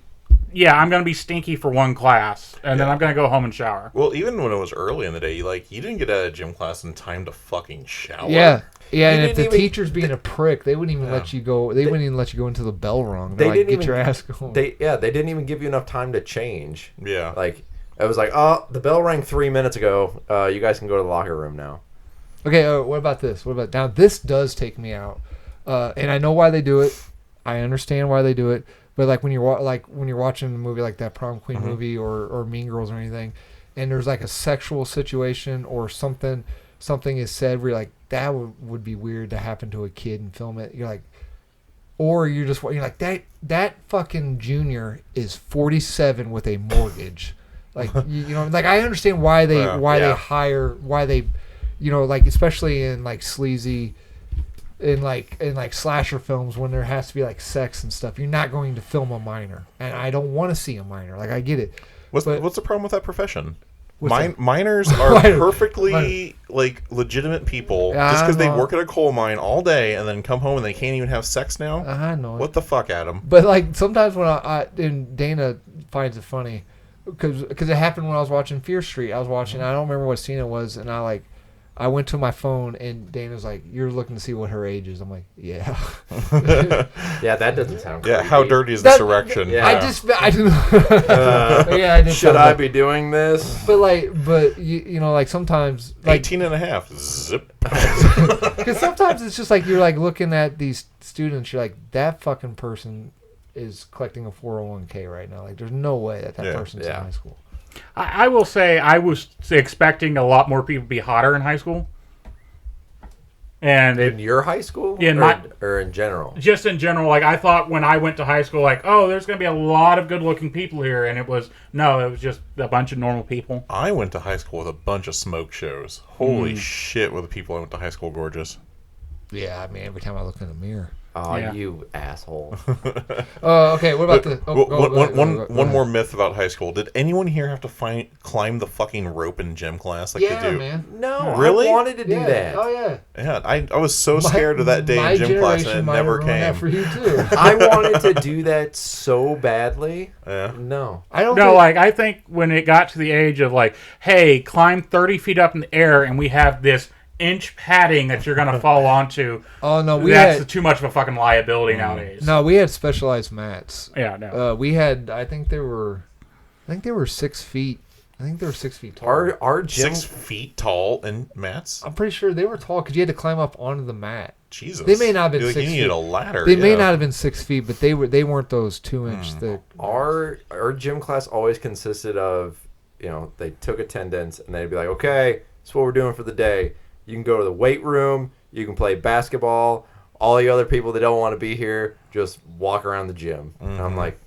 yeah, I'm gonna be stinky for one class, and then I'm gonna go home and shower. Well, even when it was early in the day, you didn't get out of gym class in time to fucking shower. Yeah, and if didn't the even- teacher's being a prick, they wouldn't even let you go. They wouldn't even let you go into the bell rung. They're They like, didn't get even- your ass going. They didn't even give you enough time to change. Yeah. Like it was like, oh, the bell rang 3 minutes ago. You guys can go to the locker room now. Okay, what about this? Now? This does take me out, and I know why they do it. I understand why they do it. But like when you're watching a movie like that Prom Queen movie or Mean Girls or anything, and there's like a sexual situation or something is said where you're like, that would be weird to happen to a kid and film it. You're like, or you're like that fucking junior is 47 with a mortgage. Like you know, like I understand why they like especially in like sleazy. In like slasher films when there has to be like sex and stuff, you're not going to film a minor, and I don't want to see a minor. Like I get it. What's the problem with that profession? What's Miners are Minor. perfectly like legitimate people just because they I know. work at a coal mine all day and then come home and they can't even have sex now. I know. What the fuck, Adam? But like sometimes when and Dana finds it funny because it happened when I was watching Fear Street. I was watching. I don't remember what scene it was, and I went to my phone and Dana's like, "You're looking to see what her age is." I'm like, "Yeah." Yeah, that doesn't sound. Yeah, creepy. how dirty is this That- erection? Yeah. I didn't. Yeah, I did. Should I be doing this? But you know, like sometimes, like 18 and a half. Zip. because sometimes it's just like you're like looking at these students, you're like, that fucking person is collecting a 401k right now. Like, there's no way that Yeah, person's in high school. I will say I was expecting a lot more people to be hotter in high school, and In your high school? or in general? just in general, like I thought when I went to high school, like, oh, there's gonna be a lot of good-looking people here, and it was just a bunch of normal people. I went to high school with a bunch of smoke shows. Holy shit, were the people I went to high school gorgeous. Yeah, I mean, every time I look in the mirror. Oh, Yeah. you asshole. Okay, what about the... One more myth about high school. Did anyone here have to climb the fucking rope in gym class like Yeah, they do? man. No, Really? I wanted to do that. Oh, yeah. Yeah, I was so scared of that day My in gym class and generation it might never have ruined that came. for you, too. I wanted to do that so badly. Yeah. No. I don't No, think... like I think when it got to the age of like, hey, climb 30 feet up in the air, and we have this inch padding that you're gonna fall onto. Oh, no, That's too much of a fucking liability nowadays. No, we had specialized mats. Yeah, no. We had... I think they were 6 feet. I think they were 6 feet tall. Our gym 6 feet tall in mats? I'm pretty sure they were tall because you had to climb up onto the mat. Jesus. They may not have been Like, 6 you feet. needed a ladder. They may yeah. not have been 6 feet, but they weren't those 2-inch thick. our gym class always consisted of, they took attendance and they'd be like, okay, that's what we're doing for the day. You can go to the weight room, you can play basketball. All the other people that don't want to be here, just walk around the gym. And I'm like,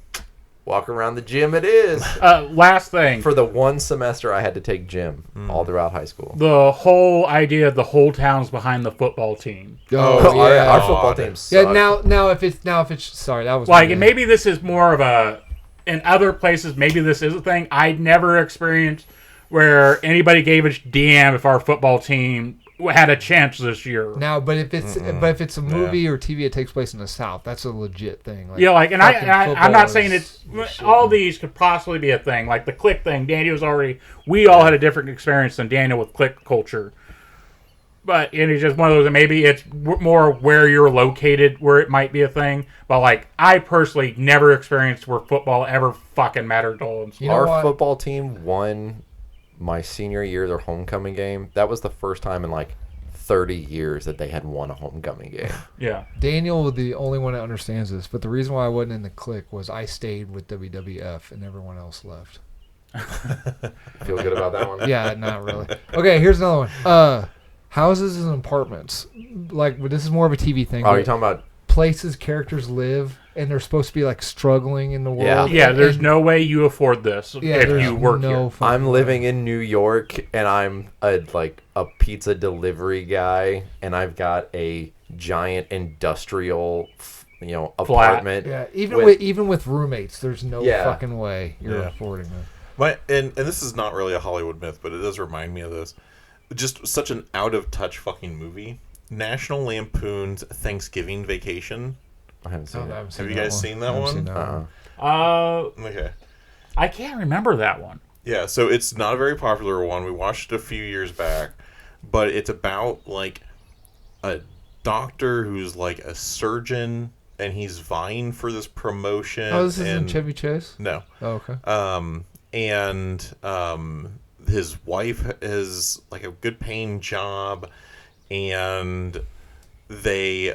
walk around the gym it is. Last thing. For the one semester I had to take gym all throughout high school. The whole idea of the whole town's behind the football team. Oh, yeah. Our football team sucks. Yeah, now if it's sorry, that was Like, me. and maybe this is more of a, in other places, maybe this is a thing. I'd never experienced where anybody gave a damn if our football team had a chance this year. Now, but if it's a movie or TV that takes place in the South, that's a legit thing. Like, Yeah, like, and fucking I'm football not saying is it's all these could possibly be a thing. Like the click thing, we all had a different experience than Daniel with click culture. But it's just one of those, maybe it's more where you're located, where it might be a thing. But like, I personally never experienced where football ever fucking mattered at all. You know Our what? football team won my senior year, their homecoming game. That was the first time in like 30 years that they had won a homecoming game. Yeah. Daniel was the only one that understands this, but the reason why I wasn't in the clique was I stayed with WWF and everyone else left. Feel good about that one? Yeah, not really. Okay, here's another one. Houses and apartments. Like, this is more of a TV thing. Oh, you're talking about... places characters live and they're supposed to be like struggling in the world. Yeah, there's And- no way you afford this if there's you work no here. fucking I'm way. living in New York, and I'm a pizza delivery guy, and I've got a giant industrial, apartment. Yeah, with- even with roommates, there's no Yeah. fucking way you're Yeah. affording it. And this is not really a Hollywood myth, but it does remind me of this. Just such an out of touch fucking movie. National Lampoon's Thanksgiving Vacation. I haven't seen it. Have you guys seen that one? Okay. I can't remember that one. Yeah, so it's not a very popular one. We watched it a few years back, but it's about like a doctor who's like a surgeon and he's vying for this promotion. Oh, this isn't and Chevy Chase? No. Oh, okay. His wife has like a good paying job, and they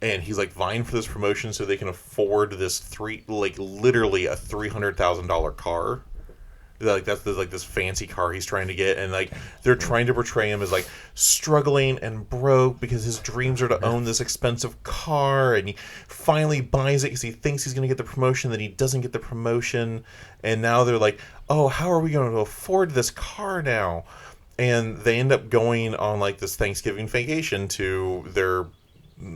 and he's like vying for this promotion so they can afford this literally a $300,000 car. Like that's this fancy car he's trying to get, and like they're trying to portray him as like struggling and broke because his dreams are to own this expensive car, and he finally buys it because he thinks he's going to get the promotion, then he doesn't get the promotion, and now they're like, oh, how are we going to afford this car now? And they end up going on like this Thanksgiving vacation to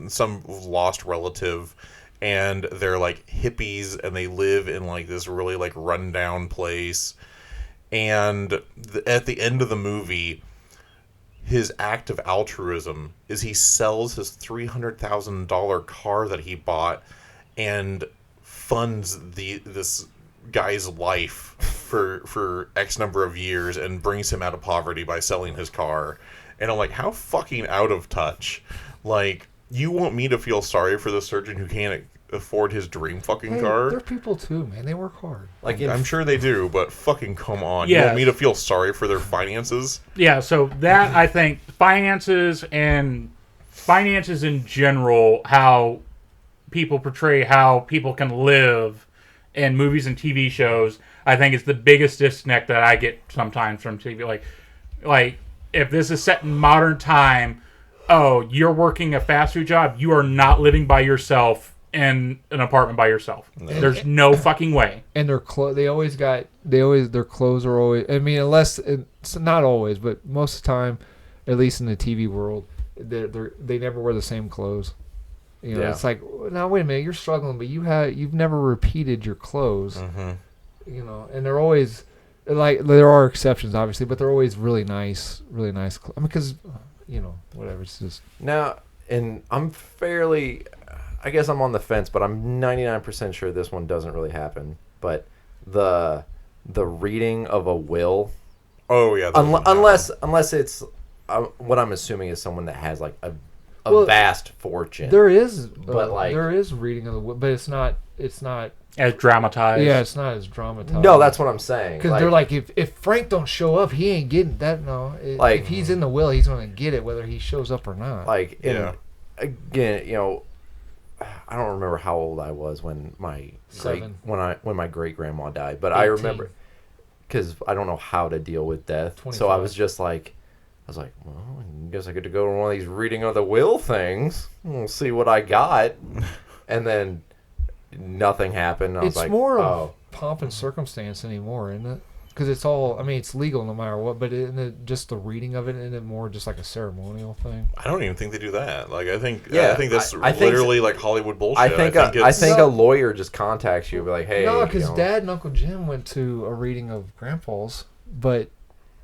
some lost relative, and they're like hippies, and they live in like this really like rundown place. And at the end of the movie, his act of altruism is he sells his $300,000 car that he bought and funds this guy's life for X number of years and brings him out of poverty by selling his car. And I'm like, how fucking out of touch. Like, you want me to feel sorry for the surgeon who can't afford his dream fucking car? They're people too, man. They work hard. Like I'm sure they do, but fucking come on. Yeah. You want me to feel sorry for their finances? Yeah, so that I think finances in general, how people portray how people can live in movies and TV shows, I think is the biggest disconnect that I get sometimes from TV. Like if this is set in modern time, oh, you're working a fast food job, you are not living by yourself in an apartment by yourself. No. There's no fucking way. And their their clothes are always. I mean, unless it's not always, but most of the time, at least in the TV world, they never wear the same clothes. You know, Yeah. it's like, now wait a minute, you're struggling, but you've never repeated your clothes. Mm-hmm. You know, and they're always like, there are exceptions obviously, but they're always really nice. I mean, because you know, whatever. It's just Now, and I'm fairly, I guess I'm on the fence, but I'm 99% sure this one doesn't really happen. But the reading of a will, Oh yeah. that doesn't unless it's what I'm assuming is someone that has like a Well, vast fortune. there is, But, like- there is reading of the will, but it's not. As dramatized. Yeah, it's not as dramatized. No, that's what I'm saying. Because they're like, if Frank don't show up, he ain't getting that. No, Like- if he's in the will, he's gonna get it whether he shows up or not. like, Yeah. again, you know, I don't remember how old I was when my Seven. when my great grandma died, but I 18. remember because I don't know how to deal with death. So 25. I was just like, well, I guess I get to go to one of these reading of the will things. We'll see what I got, and then nothing happened. I was It's like, more oh. of pomp and circumstance anymore, isn't it? Because it's all. I mean, it's legal no matter what, but isn't it just the reading of it? Isn't it more just like a ceremonial thing? I don't even think they do that. Like I think Yeah, I think that's I think- literally like Hollywood bullshit. I think it's, a lawyer just contacts you, and be like, hey, no, you because know, Dad and Uncle Jim went to a reading of Grandpa's, but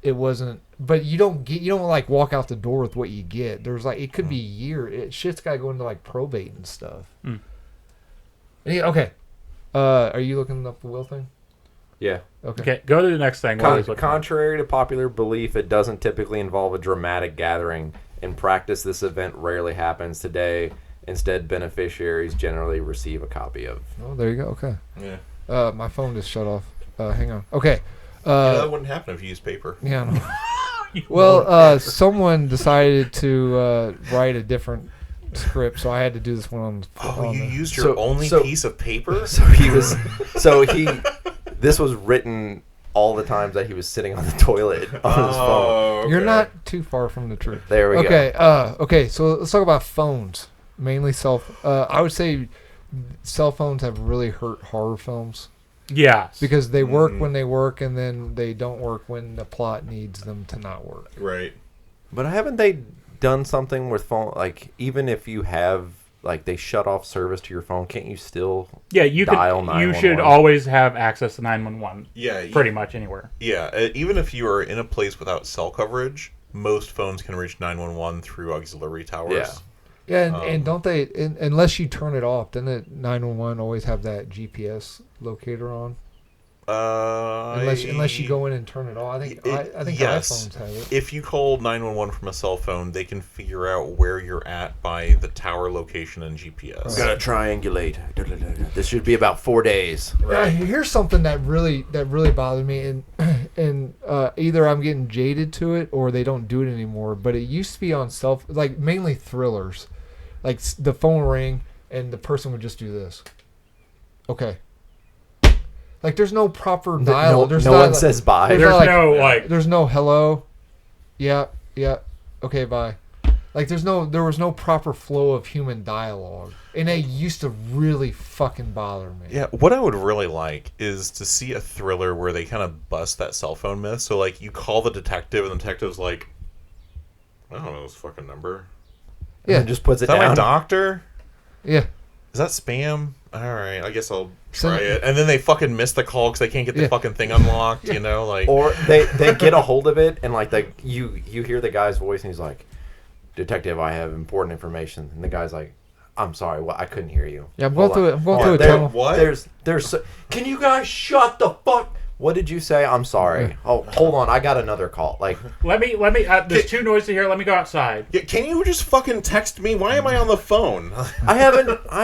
it wasn't. But you don't like walk out the door with what you get. There's like it could be shit's got to go into like probate and stuff. Mm. Okay, are you looking up the will thing? yeah. Okay, go to the next thing. while he's looking. Contrary to popular belief, it doesn't typically involve a dramatic gathering. In practice, this event rarely happens today. Instead, beneficiaries generally receive a copy of. Oh, there you go. Okay. yeah. My phone just shut off. Hang on. Okay. That wouldn't happen if you used paper. Yeah. I know. Well, someone decided to write a different script, so I had to do this one on. Oh, you the, used your only piece of paper? So this was written all the times that he was sitting on the toilet on his phone. Okay. You're not too far from the truth. There we Okay. go. Okay. So let's talk about phones. Mainly I would say cell phones have really hurt horror films Yes. because they work when they work, and then they don't work when the plot needs them to not work. Right. But haven't they done something with phone? Like, even if you have, like, they shut off service to your phone, can't you still Yeah, you dial could. 911? You should always have access to 911. Yeah. Pretty much anywhere. Yeah. Even if you are in a place without cell coverage, most phones can reach 911 through auxiliary towers. Yeah. Yeah, and don't they? Unless you turn it off, doesn't it 911 always have that GPS locator on? Unless you go in and turn it off. I think yes. iPhones have it. If you call 911 from a cell phone, they can figure out where you're at by the tower location and GPS. Gotta triangulate. This should be about 4 days. Here's something that really bothered me, and either I'm getting jaded to it or they don't do it anymore. But it used to be on like mainly thrillers, like the phone rang and the person would just do this. Okay. Like there's no proper dialogue. No one says bye. There's no like. There's no hello. Yeah. Okay, bye. Like there was no proper flow of human dialogue, and it used to really fucking bother me. Yeah, what I would really like is to see a thriller where they kind of bust that cell phone myth. So, like, you call the detective, and the detective's like, I don't know this fucking number. Yeah. And just puts it Is that down. my doctor? Yeah. Is that spam? All right, I guess I'll So- try it. And then they fucking miss the call because they can't get the Yeah. fucking thing unlocked, you know? Like, Or they get a hold of it, and like you hear the guy's voice, and he's like, "Detective, I have important information." And the guy's like, "I'm sorry, what? I couldn't hear you." Yeah, I'm going through a There- tunnel. What? There's. Can you guys shut the fuck? What did you say? I'm sorry. Oh, hold on, I got another call. Like, Let me. There's too noisy here. Let me go outside. Yeah, can you just fucking text me? Why am I on the phone? I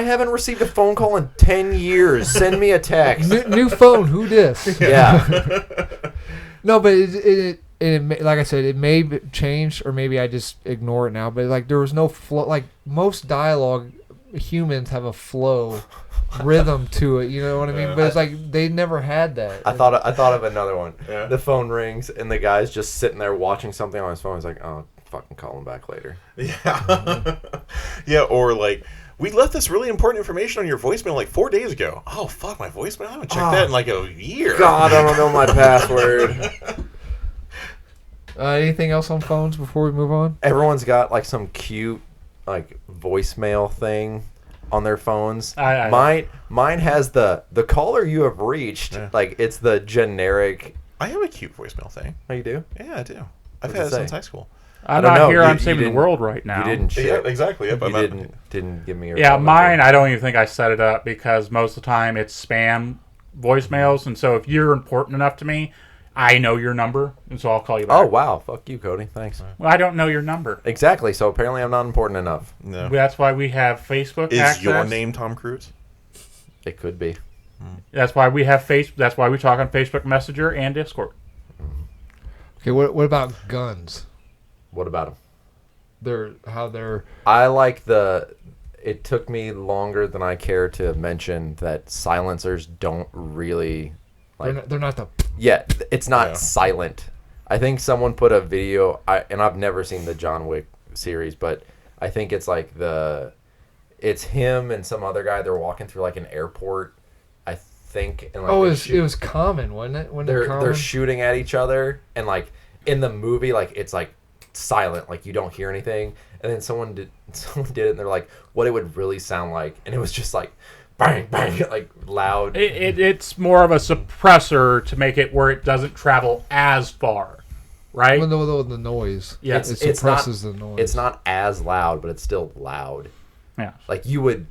haven't received a phone call in 10 years. Send me a text. New phone. Who dis? Yeah. No, but like I said, it may change, or maybe I just ignore it now. But like there was no flow. Like most dialogue, humans have a flow, rhythm to it. You know what I mean? But it's like they never had that. I thought of another one. Yeah. The phone rings, and the guy's just sitting there watching something on his phone. He's like, "Oh, fucking call him back later." Yeah. Yeah, or like, we left this really important information on your voicemail like 4 days ago. Oh, fuck, my voicemail? I haven't checked that in like a year. God, I don't know my password. Anything else on phones before we move on? Everyone's got like some cute like voicemail thing on their phones. I Mine has the caller you have reached. Yeah. Like it's the generic. I have a cute voicemail thing. Oh, you do? Yeah, I do. I've What's had it it say? since high school. I'm don't not know. here. You- I'm you saving the didn't- world right now. You didn't Yeah, share. exactly. Yep, You I'm didn't give me your. Yeah, phone mine, number. I don't even think I set it up because most of the time it's spam voicemails. And so if you're important enough to me, I know your number. And so I'll call you back. Oh wow! Fuck you, Cody. Thanks. Well, I don't know your number. Exactly. So apparently I'm not important enough. No. That's why we have Facebook Is access. your name Tom Cruise? It could be. That's why we have That's why we talk on Facebook Messenger and Discord. Okay, what about guns? What about them? They're I like the. It took me longer than I care to mention that silencers don't really like. they're not the. Yeah, it's not Yeah. silent. I think someone put a video, and I've never seen the John Wick series, but I think it's like it's him and some other guy. They're walking through like an airport, I think. And like Oh, they're it was common, wasn't it? When they're shooting at each other, and like in the movie, like it's like silent, like you don't hear anything. And then someone did it, and they're like, what it would really sound like, and it was just like bang bang, like loud. It's more of a suppressor to make it where it doesn't travel as far, right? Well, the noise. Yeah. it suppresses the noise. It's not as loud, but it's still loud. Yeah. Like you would,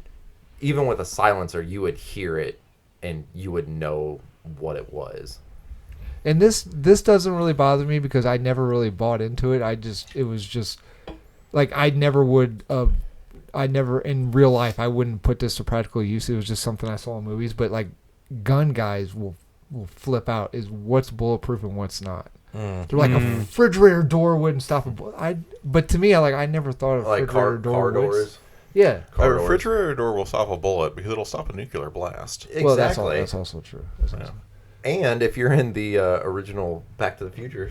even with a silencer, you would hear it, and you would know what it was. And this doesn't really bother me because I never really bought into it. It was just like I never in real life I wouldn't put this to practical use. It was just something I saw in movies. But like gun guys will flip out is what's bulletproof and what's not. They're like a refrigerator door wouldn't stop a bullet. But to me, I never thought of Like car would. doors. Yeah. A Car doors. refrigerator door will stop a bullet because it'll stop a nuclear blast. Exactly. Well, that's also true. That's also- And if you're in the original Back to the Future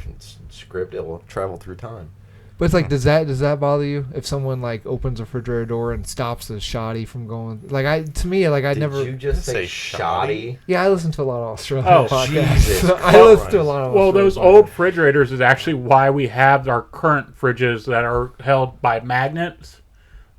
script, it will travel through time. But it's like, does that bother you if someone like opens a refrigerator door and stops the shoddy from going? Like I Did never. you just say say shoddy? Yeah, I listen to a lot of Australian Oh, podcasts. Jesus I listen to a lot of. Well, Australian those podcasts. old refrigerators is actually why we have our current fridges that are held by magnets.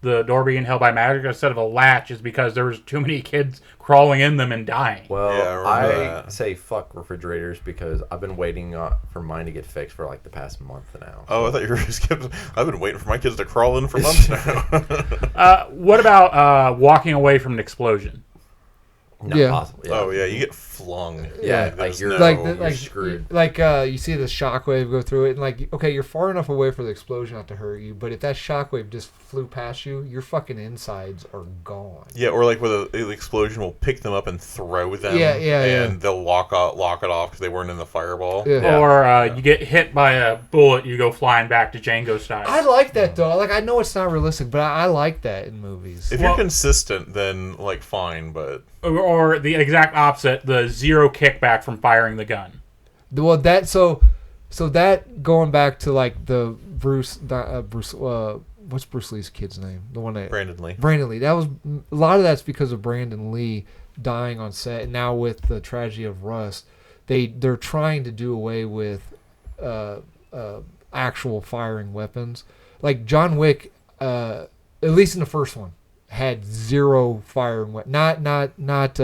The door being held by magnet instead of a latch is because there was too many kids crawling in them and dying. Well, Yeah, I remember I that. say fuck refrigerators because I've been waiting for mine to get fixed for like the past month now. Oh, I thought you were just I've been waiting for my kids to crawl in for months now. What about walking away from an explosion? Not Yeah. possible. Yeah. Oh, yeah, you get flung. Yeah, There's like you're no- like you're screwed. you see the shockwave go through it, and like okay, you're far enough away for the explosion not to hurt you, but if that shockwave just flew past you, your fucking insides are gone. Yeah, or like where the explosion will pick them up and throw them. Yeah, and they'll lock it off because they weren't in the fireball. Yeah. Or you get hit by a bullet, you go flying back to Django style. I like that though. Like I know it's not realistic, but I like that in movies. If you're consistent, then like fine, but Or the exact opposite, the zero kickback from firing the gun. Well, that so that going back to like the Bruce what's Bruce Lee's kid's name? The one that Brandon Lee. Brandon Lee. That was a lot of that's because of Brandon Lee dying on set. And now with the tragedy of Rust, they're trying to do away with actual firing weapons. Like John Wick, at least in the first one, had zero firing weapons. Not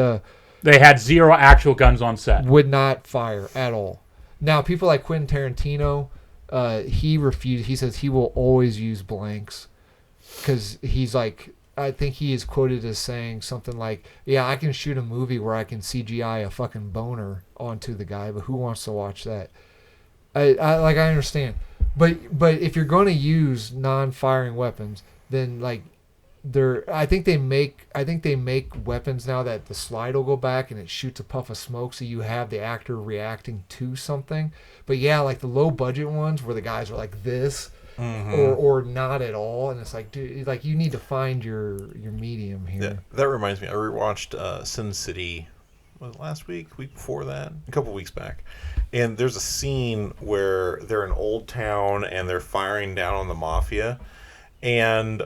They had zero actual guns on set. would not fire at all. Now people like Quentin Tarantino, he refused. He says he will always use blanks because he's like, I think he is quoted as saying something like, "Yeah, I can shoot a movie where I can CGI a fucking boner onto the guy, but who wants to watch that?" I understand, but if you're going to use non-firing weapons, then like I think they make weapons now that the slide will go back and it shoots a puff of smoke, so you have the actor reacting to something. But yeah, like the low budget ones where the guys are like this or not at all, and it's like, dude, like you need to find your medium here. Yeah, that reminds me. I rewatched Sin City. Was it last week before that, a couple weeks back, and there's a scene where they're in Old Town and they're firing down on the mafia, and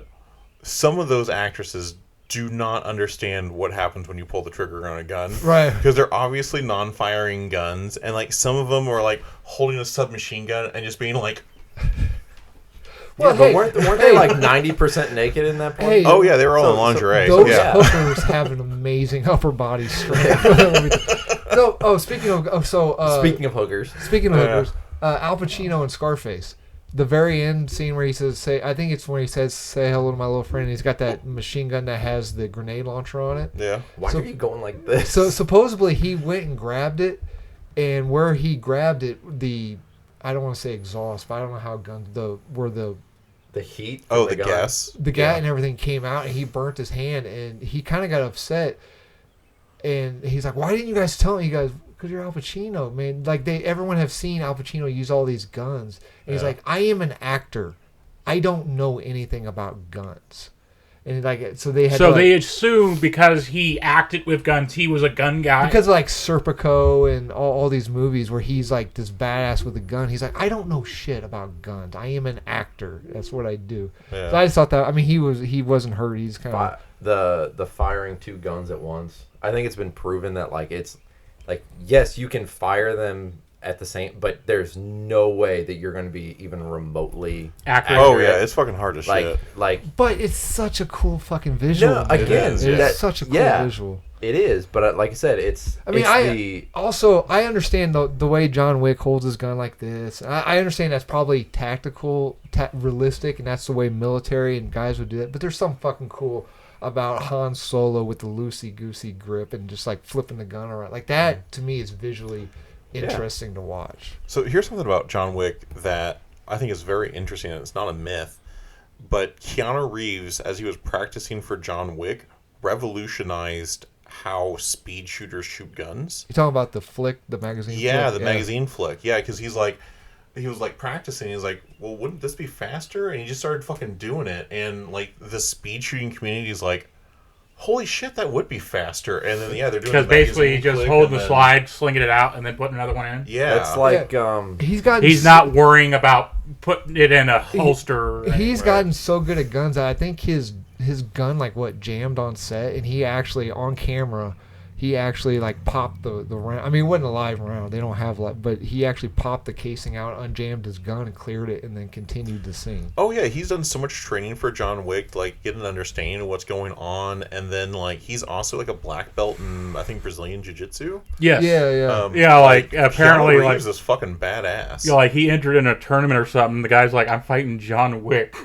some of those actresses do not understand what happens when you pull the trigger on a gun. Right. Because they're obviously non-firing guns, and like some of them are like holding a submachine gun and just being like, Well, but hey, weren't they like 90% naked in that point? Hey, Oh yeah, they were all in lingerie. Those yeah. hookers have an amazing upper body strength. No, speaking of Speaking of hookers, Al Pacino and Scarface. The very end scene where he says, I think it's when he says, "Say hello to my little friend." And he's got that machine gun that has the grenade launcher on it. Yeah. why are you going like this? So supposedly he went and grabbed it, and where he grabbed it, I don't want to say exhaust, but I don't know how guns where the heat. Oh, from the gas. the gas and everything came out, and he burnt his hand, and he kind of got upset, and he's like, "Why didn't you guys tell me?" He goes, "Because you're Al Pacino, man. Like everyone have seen Al Pacino use all these guns." And he's like, "I am an actor. I don't know anything about guns." And like, so they had. So to, they assumed because he acted with guns, he was a gun guy. because of, like Serpico and all these movies where he's like this badass with a gun. He's like, "I don't know shit about guns. I am an actor. That's what I do." Yeah. So I just thought that. I mean, he wasn't hurt. He's kind of the firing 2 guns at once. I think it's been proven that like it's like yes, you can fire them at the same, but there's no way that you're going to be even remotely accurate. Oh yeah, it's fucking hard as shit. But it's such a cool fucking visual. No, man. again, it's such a cool visual. It is, but like I said, it's. I mean, it's I understand the way John Wick holds his gun like this. I understand that's probably tactical, realistic, and that's the way military and guys would do that. But there's something fucking cool about Han Solo with the loosey-goosey grip and just like flipping the gun around. Like that, to me, is visually interesting to watch. So here's something about John Wick that I think is very interesting, and it's not a myth. But Keanu Reeves, as he was practicing for John Wick, revolutionized how speed shooters shoot guns. You talking about the flick, the magazine? Yeah, flick? the magazine flick. Yeah, because he was like practicing. He's like, well, wouldn't this be faster? And he just started fucking doing it. And like the speed shooting community is like, holy shit, that would be faster. And then they're doing because basically just holding the slide, slinging it out, and then putting another one in. Yeah, it's like he's not worrying about putting it in a holster. He's gotten so good at guns that I think his gun jammed on set, and he actually on camera. He actually popped the round. I mean, it wasn't a live round. They don't have but he actually popped the casing out, unjammed his gun, and cleared it, and then continued the scene. Oh yeah, he's done so much training for John Wick, get an understanding of what's going on, and then he's also a black belt in I think Brazilian Jiu-Jitsu. Yes. Yeah. Apparently Keanu Reeves is fucking badass. Yeah, he entered in a tournament or something. The guy's like, I'm fighting John Wick.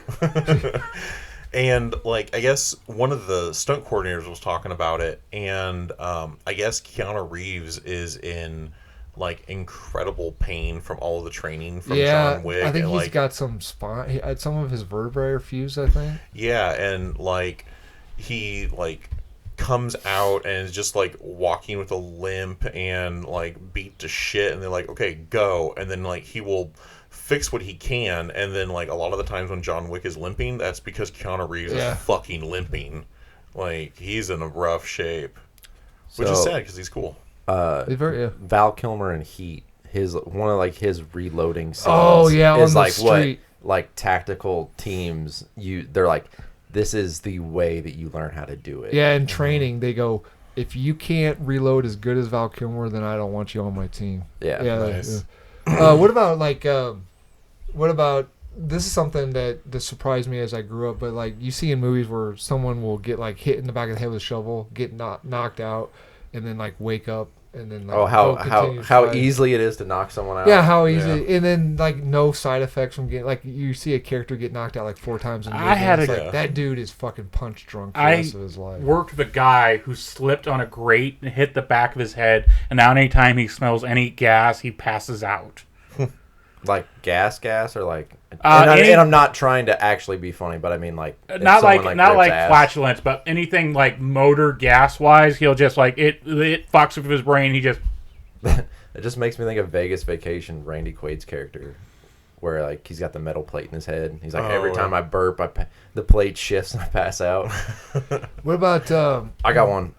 And I guess one of the stunt coordinators was talking about it, and I guess Keanu Reeves is in incredible pain from all of the training from John Wick. I think he's got some some of his vertebrae are fused, I think. Yeah, and he comes out and is just walking with a limp and beat to shit, and they're like, okay, go, and then he will fix what he can, and then a lot of the times when John Wick is limping, that's because Keanu Reeves is fucking limping. He's in a rough shape, which is sad because he's cool. Val Kilmer in Heat, one of his reloading scenes. Oh yeah, is on the street. What tactical teams they're this is the way that you learn how to do it. Yeah, in training they go, if you can't reload as good as Val Kilmer, then I don't want you on my team. Yeah, nice. What about this is something that surprised me as I grew up, but you see in movies where someone will get hit in the back of the head with a shovel, get knocked out, and then wake up, and then how easily it is to knock someone out. Yeah, how easy, and then no side effects from getting you see a character get knocked out 4 times in the movie. That dude is fucking punch drunk for the rest of his life. I worked with a guy who slipped on a grate and hit the back of his head, and now anytime he smells any gas, he passes out. Gas or and I'm not trying to actually be funny, but I mean not flatulence, but anything motor gas wise, he'll just it fucks with his brain. He just it just makes me think of Vegas Vacation, Randy Quaid's character, where he's got the metal plate in his head. He's every time I burp, the plate shifts and I pass out. What about I got one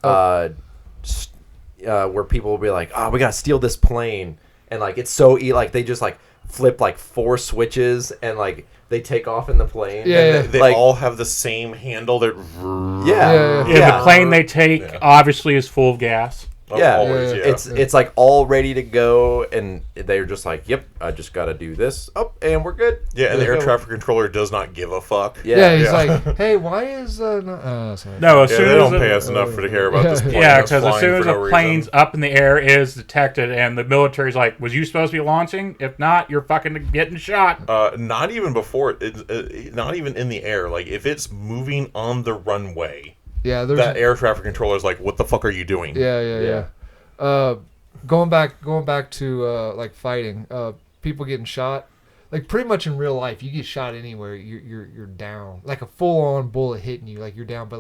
where people will be like, oh, we gotta steal this plane, and it's so they just flip 4 switches and they take off in the plane. Yeah, and they all have the same handle. They're the plane they take obviously is full of gas. It's all ready to go, and they're just yep, I just gotta do this. Oh, and we're good. Yeah, and the air traffic controller does not give a fuck. Yeah, he's like, hey, why is sorry. No, as Yeah, soon they as don't the- pay us enough to care about this plane. Yeah, that's because as flying soon as for a no plane's reason. up in the air is detected, and the military's like, "Was you supposed to be launching? If not, you're fucking getting shot." Not even before not even in the air. Like if it's moving on the runway, Yeah, there's that air traffic controller is like, "What the fuck are you doing?" Yeah. Going back to like fighting, people getting shot. Like pretty much in real life, you get shot anywhere, you're down. Like a full on bullet hitting you, like you're down. But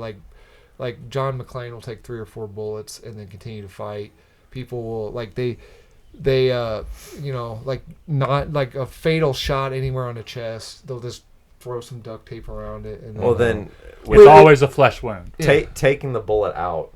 like John McClane will take 3 or 4 bullets and then continue to fight. People will like they like not like a fatal shot anywhere on the chest. They'll just throw some duct tape around it. And Well, then It's always a flesh wound. taking the bullet out.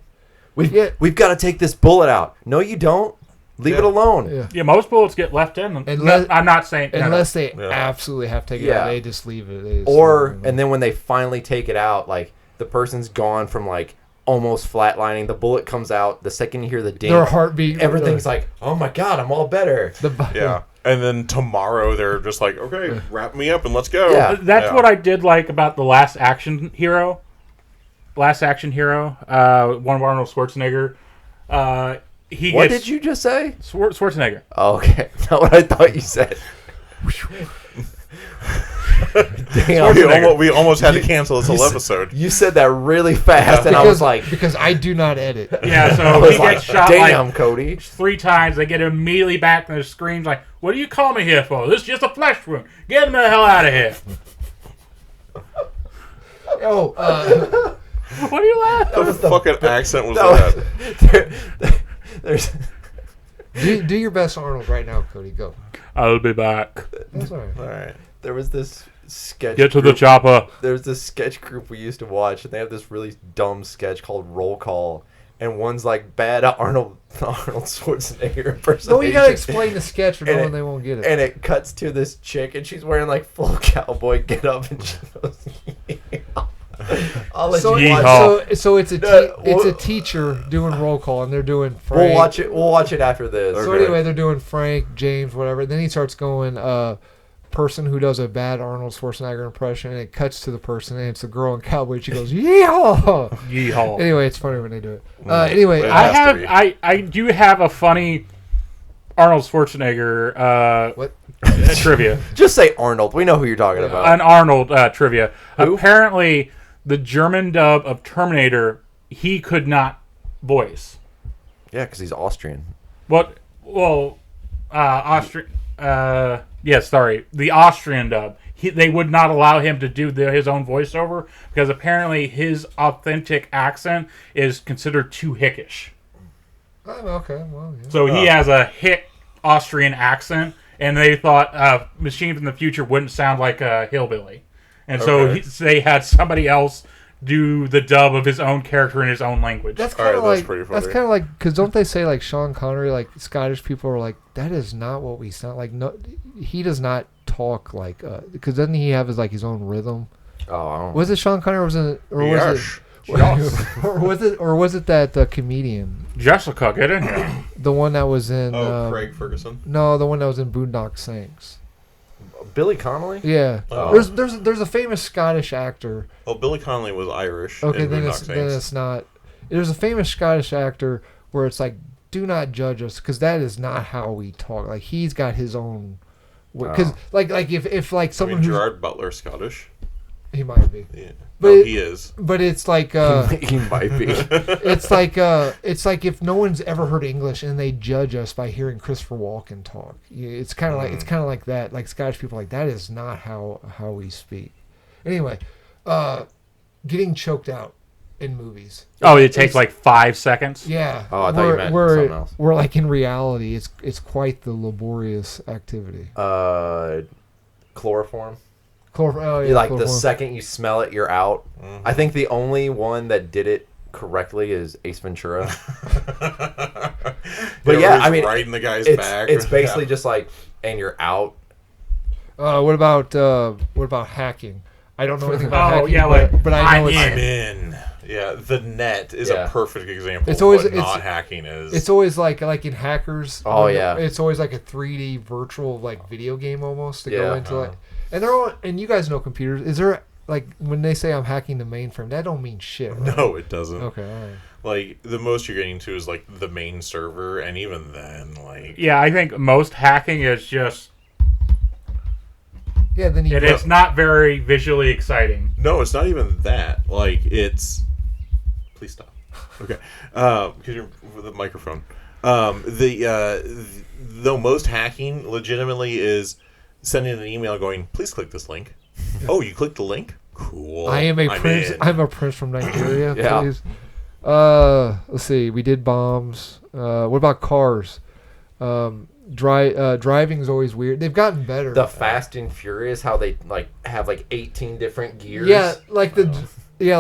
We've got to take this bullet out. No, you don't. Leave it alone. Yeah. Yeah, most bullets get left in them. I'm not saying Unless they absolutely have to take it out, they just leave it. And then when they finally take it out, like the person's gone from like almost flatlining. The bullet comes out. The second you hear the ding, their heartbeat, everything's like, oh my god, I'm all better. Yeah. And then tomorrow they're just like, okay, wrap me up and let's go. Yeah. That's what I did like about the Last Action Hero. One of Arnold Schwarzenegger. What did you just say? Schwarzenegger. Oh, okay, not what I thought you said. Damn, We almost had to cancel this whole episode. you said that really fast, and I was like, because I do not edit. Yeah, I so was he like, gets shot damn, like Cody. 3 times. They get immediately back and they screams like, "What do you call me here for? This is just a flesh wound. Get him the hell out of here." What are you laughing? What fucking accent was that? There's Do your best Arnold right now, Cody. Go. I'll be back. That's all right. All right. there was this sketch. Get to the group- chopper. There's this sketch group we used to watch, and they have this really dumb sketch called Roll Call, and one's like bad Arnold Schwarzenegger impersonation. No, you gotta explain the sketch, or no And one they won't get it. And it cuts to this chick, and she's wearing like full cowboy get up, and she goes, I'll let So, you watch. Yeehaw. so it's a teacher doing roll call, and they're doing Frank. We'll watch it after this. So anyway, they're doing Frank, James, whatever. Then he starts going, person who does a bad Arnold Schwarzenegger impression, and it cuts to the person, and it's a girl in cowboy. She goes, "Yeehaw!" Yeehaw. Anyway, it's funny when they do it. Anyway, It I has to have I do have a funny Arnold Schwarzenegger What? trivia. Just say Arnold. We know who you're talking about. An Arnold trivia. Who? Apparently, the German dub of Terminator, he could not voice. Yeah, because he's Austrian. Austrian. Yes, sorry, the Austrian dub. They would not allow him to do his own voiceover because apparently his authentic accent is considered too hickish. Oh, okay, well, yeah. So he has a hick Austrian accent, and they thought Machine from the Future wouldn't sound like a hillbilly. And so they had somebody else do the dub of his own character in his own language. That's kind of Alright, that's like pretty funny. that's kind of like because don't they say like Sean Connery, like Scottish people are like that is not what we sound like. No, he does not talk like because doesn't he have his own rhythm? Oh, I don't. Was it Sean Connery? Or was it or was it that comedian, Jessica, get in here. the one that was in? Craig Ferguson. No, the one that was in Boondock Saints. Billy Connolly? Yeah, Oh. there's a famous Scottish actor. Oh, Billy Connolly was Irish. Okay, in then Boondock Saints. it's not. There's a famous Scottish actor where it's like, do not judge us because that is not how we talk. Like he's got his own. Because like if like I someone mean, who's Gerard Butler Scottish. he might be, Yeah. But No, it- he is. but it's like He might be. it's like if no one's ever heard English and they judge us by hearing Christopher Walken talk. It's kind of like that. Like Scottish people are like that is not how we speak. Anyway, getting choked out in movies. Oh, it takes like 5 seconds? Yeah. Oh, I thought you meant something else. Where like in reality, it's quite the laborious activity. Chloroform. Oh, yeah, You like the chloroform. second you smell it, you're out. Mm-hmm. I think the only one that did it correctly is Ace Ventura. But yeah, I mean, right in the guy's it's back. it's basically just like, and you're out. What about hacking? I don't know anything about Oh, hacking. yeah, like, but I know I'm it's in. I'm in. Yeah, the net is Yeah. a perfect example It's always- of what it's- not hacking is. It's always like in Hackers. Oh, yeah. It's always like a 3D virtual like video game almost to Yeah. go into like. And they're all, and you guys know computers. Is there like when they say I'm hacking the mainframe, that don't mean shit. Right? no, it doesn't. Okay. All right. Like, the most you're getting to is, like, the main server, and even then, like... Yeah, I think most hacking is just Yeah. Then you. it's not very visually exciting. No, it's not even that. Like, it's... Please stop. Okay. Because you're with the microphone. Though most hacking legitimately is sending an email going, please click this link. Oh, you clicked the link? Cool. I am a prince. in. I'm a prince from Nigeria. Yeah. Please. Let's see. We did bombs. What about cars? Driving is always weird. They've gotten better. The Fast and Furious, how they like have like 18 different gears. Yeah, like they're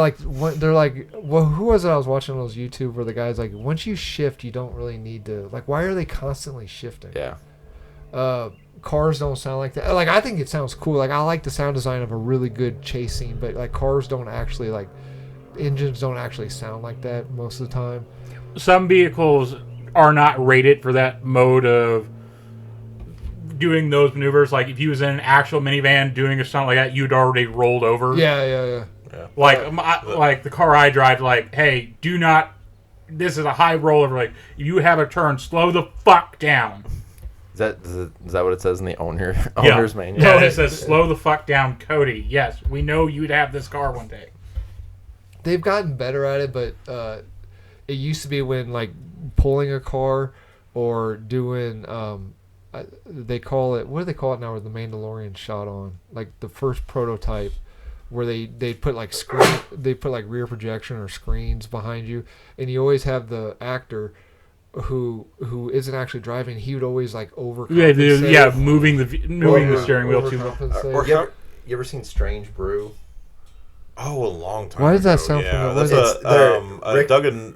like, well, who was it I was watching on those YouTube where the guy's like, once you shift, you don't really need to, like, why are they constantly shifting? Yeah. Cars don't sound like that. Like, I think it sounds cool. Like, I like the sound design of a really good chase scene, but like cars don't actually like, engines don't actually sound like that most of the time. Some vehicles are not rated for that mode of doing those maneuvers. Like if you was in an actual minivan doing a stunt like that, you'd already rolled over. Yeah. Like like the car I drive, like, hey, do not. This is a high rollover. Like you have a turn, slow the fuck down. Is that what it says in the owner's manual? Yeah, it says slow the fuck down, Cody. Yes, we know you'd have this car one day. They've gotten better at it, but it used to be when like pulling a car or doing they call it, what do they call it now, where the Mandalorian shot on, like the first prototype where they put like rear projection or screens behind you, and you always have the actor who isn't actually driving. He would always like overcompensate. moving the steering wheel too much. Overcompensate. You ever seen Strange Brew? Oh, a long time Why does that ago. sound Yeah, familiar? that's Doug and...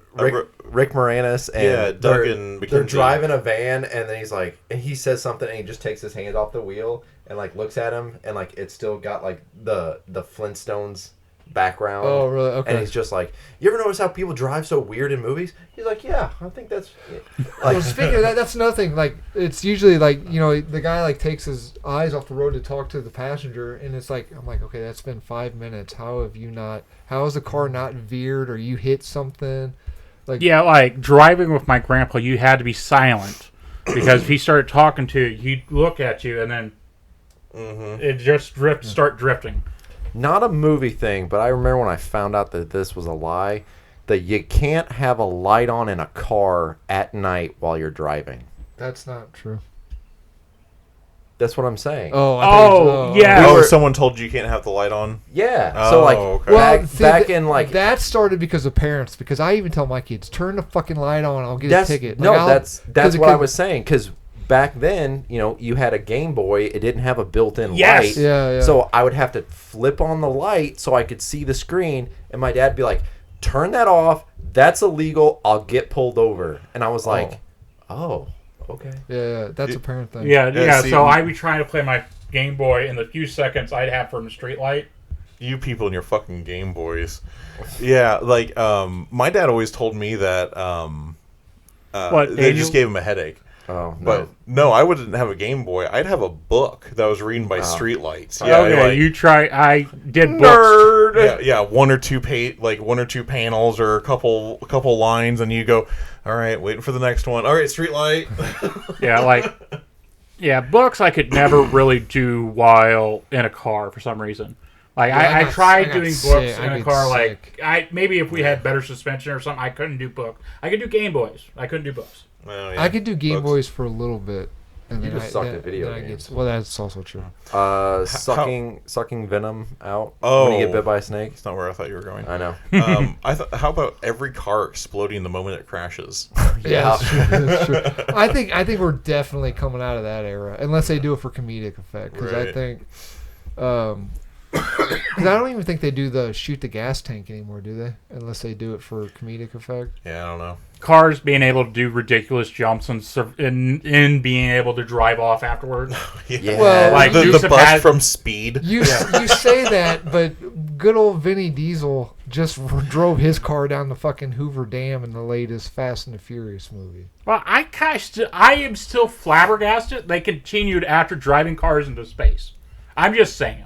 Rick Moranis and Doug and they're McKenzie. driving a van, and then he's like, and he says something, and he just takes his hand off the wheel and like looks at him, and like it's still got like the Flintstones background. Oh, really? Okay. And he's just like, you ever notice how people drive so weird in movies? He's like, yeah, I think that's Well, speaking of that, that's another thing. Like, it's usually like, you know, the guy like takes his eyes off the road to talk to the passenger, and it's like, I'm like, okay, that's been 5 minutes. How has the car not veered, or you hit something? Like, Yeah, like driving with my grandpa, you had to be silent because if he started talking to you, he'd look at you, and then it just start drifting. not a movie thing, but I remember when I found out that this was a lie, that you can't have a light on in a car at night while you're driving. that's not true. That's what I'm saying. Yeah. Oh, someone told you can't have the light on? Yeah. So like okay. back in like that started because of parents. Because I even tell my kids, turn the fucking light on, I'll get a ticket. No, Like, that's what I was saying. Because back then, you know, you had a Game Boy. It didn't have a built-in light. Yeah. So I would have to flip on the light so I could see the screen, and my dad would be like, "Turn that off. That's illegal. I'll get pulled over." And I was like, "Oh, okay." Yeah, that's a parent thing. Yeah. see, So I'd be trying to play my Game Boy in the few seconds I'd have from the street light. You people and your fucking Game Boys. Yeah, like, my dad always told me that they just gave him a headache. Oh, no. But no, I wouldn't have a Game Boy. I'd have a book that was reading by streetlights. Yeah, Yeah, like, you try. I did books. nerd. Yeah, one or two panels or a couple lines, and you go, all right, waiting for the next one. All right, streetlight. Yeah, books I could never really do while in a car for some reason. Like Yeah, I tried doing sick. books I in a get car. sick. Like maybe if we had better suspension or something, I couldn't do books. I could do Game Boys. I couldn't do books. Well, yeah, I could do Game books. Boys for a little bit. And You then just sucked at video then I games. well, that's also true. Sucking venom out Oh. when you get bit by a snake. That's not where I thought you were going. I know. How about every car exploding the moment it crashes? Yeah. that's true. That's true. I think we're definitely coming out of that era, unless they do it for comedic effect. Because I Right. think, because I don't even think they do the shoot the gas tank anymore, do they? Unless they do it for comedic effect. Yeah, I don't know. Cars being able to do ridiculous jumps and being able to drive off afterwards. Yeah. Well, Like the Dukes of bus Hazzard- from Speed. You say that, but good old Vinny Diesel just drove his car down the fucking Hoover Dam in the latest Fast and the Furious movie. Well, I am still flabbergasted they continued after driving cars into space. I'm just saying.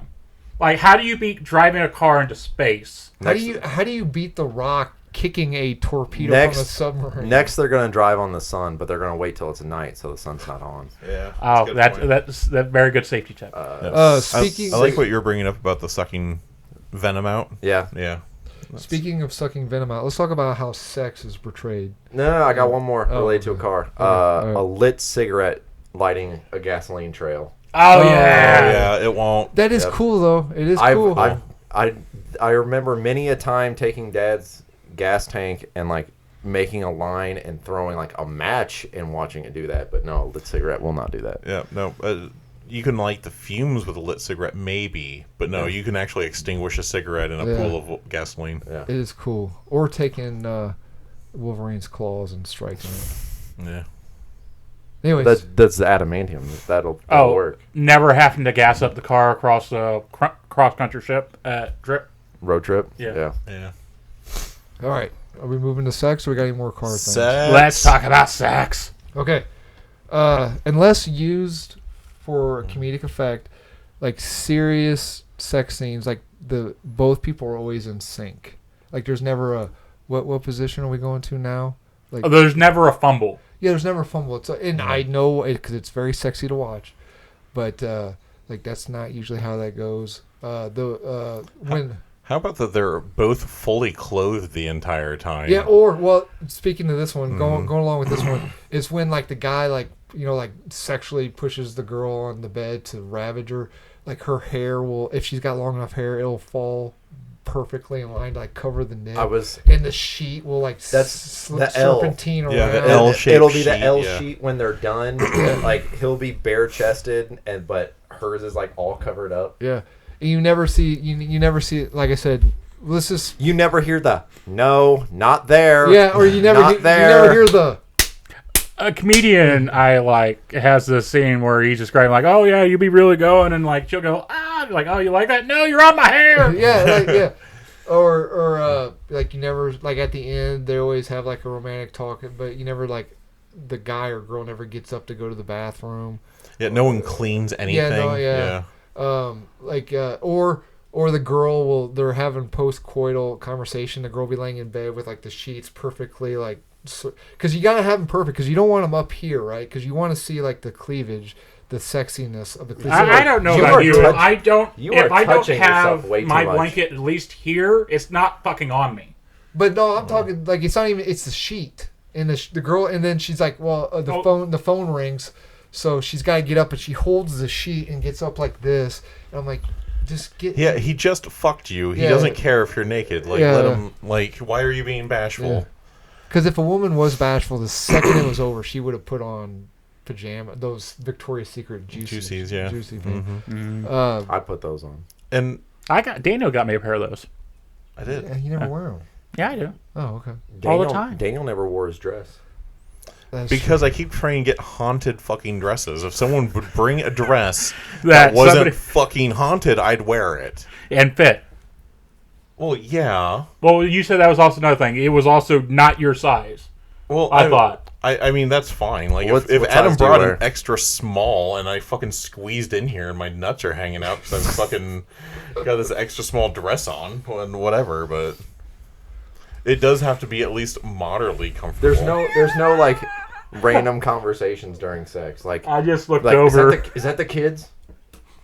Like, how do you beat driving a car into space? How do you beat The Rock kicking a torpedo from a submarine? Next, they're going to drive on the sun, but they're going to wait till it's night so the sun's not on. Yeah. Oh, that's very good safety tip. Speaking, I like what you're bringing up about the sucking venom out. Yeah. Yeah. Speaking of sucking venom out, let's talk about how sex is portrayed. No, I got one more related to a okay. car. Okay. A lit cigarette lighting a gasoline trail. Oh, yeah. Yeah, it won't. That is cool, though. It is cool. I remember many a time taking Dad's gas tank and like making a line and throwing like a match and watching it do that. But no, a lit cigarette will not do that. Yeah, no. You can light the fumes with a lit cigarette, maybe, but no, you can actually extinguish a cigarette in a pool of gasoline. Yeah. It is cool. Or taking Wolverine's claws and striking it. Yeah. Anyways, That's the adamantium. That'll work. Never having to gas up the car across the cross-country ship at Drip. Road trip. Yeah. Yeah. all right. Are we moving to sex, or we got any more car things? Sex. Let's talk about sex. Okay. Unless used for comedic effect, like serious sex scenes, like both people are always in sync. Like there's never a what position are we going to now? Like There's never a fumble. yeah, there's never a fumble. And I know it because it's very sexy to watch, but like that's not usually how that goes. How about that they're both fully clothed the entire time? Yeah, or well, speaking of this one, going along with this one, is when like the guy like sexually pushes the girl on the bed to ravage her. Like her hair will, if she's got long enough hair, it'll fall perfectly in line to like cover the nip. And the sheet will like serpentine around. Yeah, the L-shaped It'll be the sheet, L sheet when they're done. Like he'll be bare chested, but hers is like all covered up. Yeah. You never see you never see it. Like I said, let's just You never hear the no, not there. yeah, or you never not there. you never hear the A comedian I like has this scene where he's describing like, oh yeah, you be really going, and like she'll go, like, oh, you like that? No, you're on my hair. yeah. Or like you never like at the end they always have like a romantic talk, but you never like the guy or girl never gets up to go to the bathroom. Yeah, no one cleans anything. Yeah. Or the girl they're having post-coital conversation. The girl will be laying in bed with like the sheets perfectly like, because you gotta have them perfect because you don't want them up here, right? Because you want to see like the cleavage, the sexiness of the cleavage. I don't know about you. If I don't have my blanket at least here, it's not fucking on me. But no, I'm talking like it's not even. It's the sheet and the girl, and then she's like, well, the phone rings. So she's got to get up, and she holds the sheet and gets up like this. And I'm like, just get... Yeah, he just fucked you. He doesn't care if you're naked. Like, let him... Like, why are you being bashful? Because if a woman was bashful, the second it was over, she would have put on those Victoria's Secret juicies. Yeah. Juicy thing. Mm-hmm. I put those on. And... Daniel got me a pair of those. I did. Yeah, you never wear them. Yeah, I do. Oh, okay. All the time. Daniel never wore his dress. Because I keep trying to get haunted fucking dresses. If someone would bring a dress that wasn't fucking haunted, I'd wear it. And fit. Well, yeah. Well, you said that was also another thing. It was also not your size. Well, I thought. I mean, that's fine. Like, if Adam brought an extra small and I fucking squeezed in here and my nuts are hanging out because I'm fucking got this extra small dress on and whatever, but it does have to be at least moderately comfortable. There's no like random conversations during sex. Like I just looked over. Is that the kids?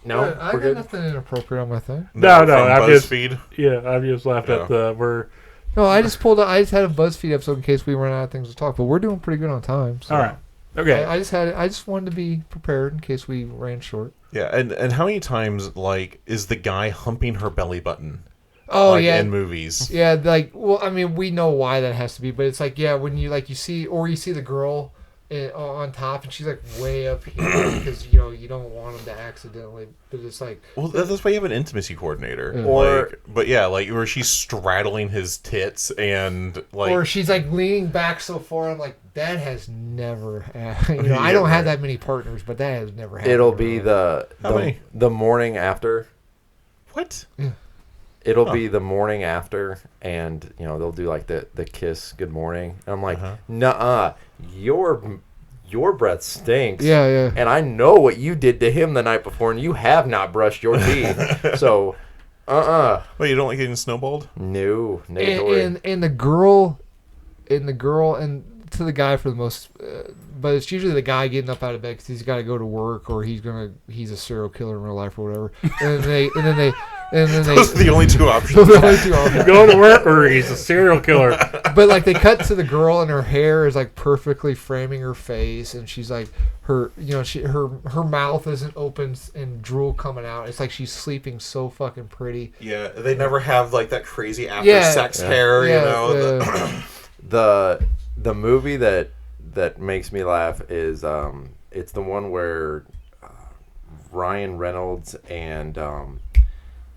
No, I got nothing inappropriate on my thing. No. I've just laughed at the No, I just had a BuzzFeed episode in case we run out of things to talk, but we're doing pretty good on time. So. All right. Okay. I just wanted to be prepared in case we ran short. Yeah, and how many times like is the guy humping her belly button? Oh yeah, in movies. Yeah, like I mean, we know why that has to be, but it's like when you see the girl on top and she's like way up here because you don't want them to accidentally, but it's like that's why you have an intimacy coordinator. Yeah. Where she's straddling his tits and or she's like leaning back so far. I'm like, that has never happened. I don't have that many partners, but that has never happened. It'll be the morning after. What? Yeah. It'll be the morning after, and they'll do like the kiss good morning. And I'm like, nuh-uh, your breath stinks. Yeah, yeah. And I know what you did to him the night before, and you have not brushed your teeth. So, Wait, you don't like getting snowballed? No. And the girl, and to the guy for the most, but it's usually the guy getting up out of bed because he's got to go to work or he's a serial killer in real life or whatever. And then they. Those are the only two options. Go to work or he's a serial killer. But like they cut to the girl and her hair is like perfectly framing her face, and she's like her mouth isn't open and drool coming out. It's like she's sleeping so fucking pretty. Yeah, they never have like that crazy after sex hair. Yeah. The movie that makes me laugh is it's the one where Ryan Reynolds and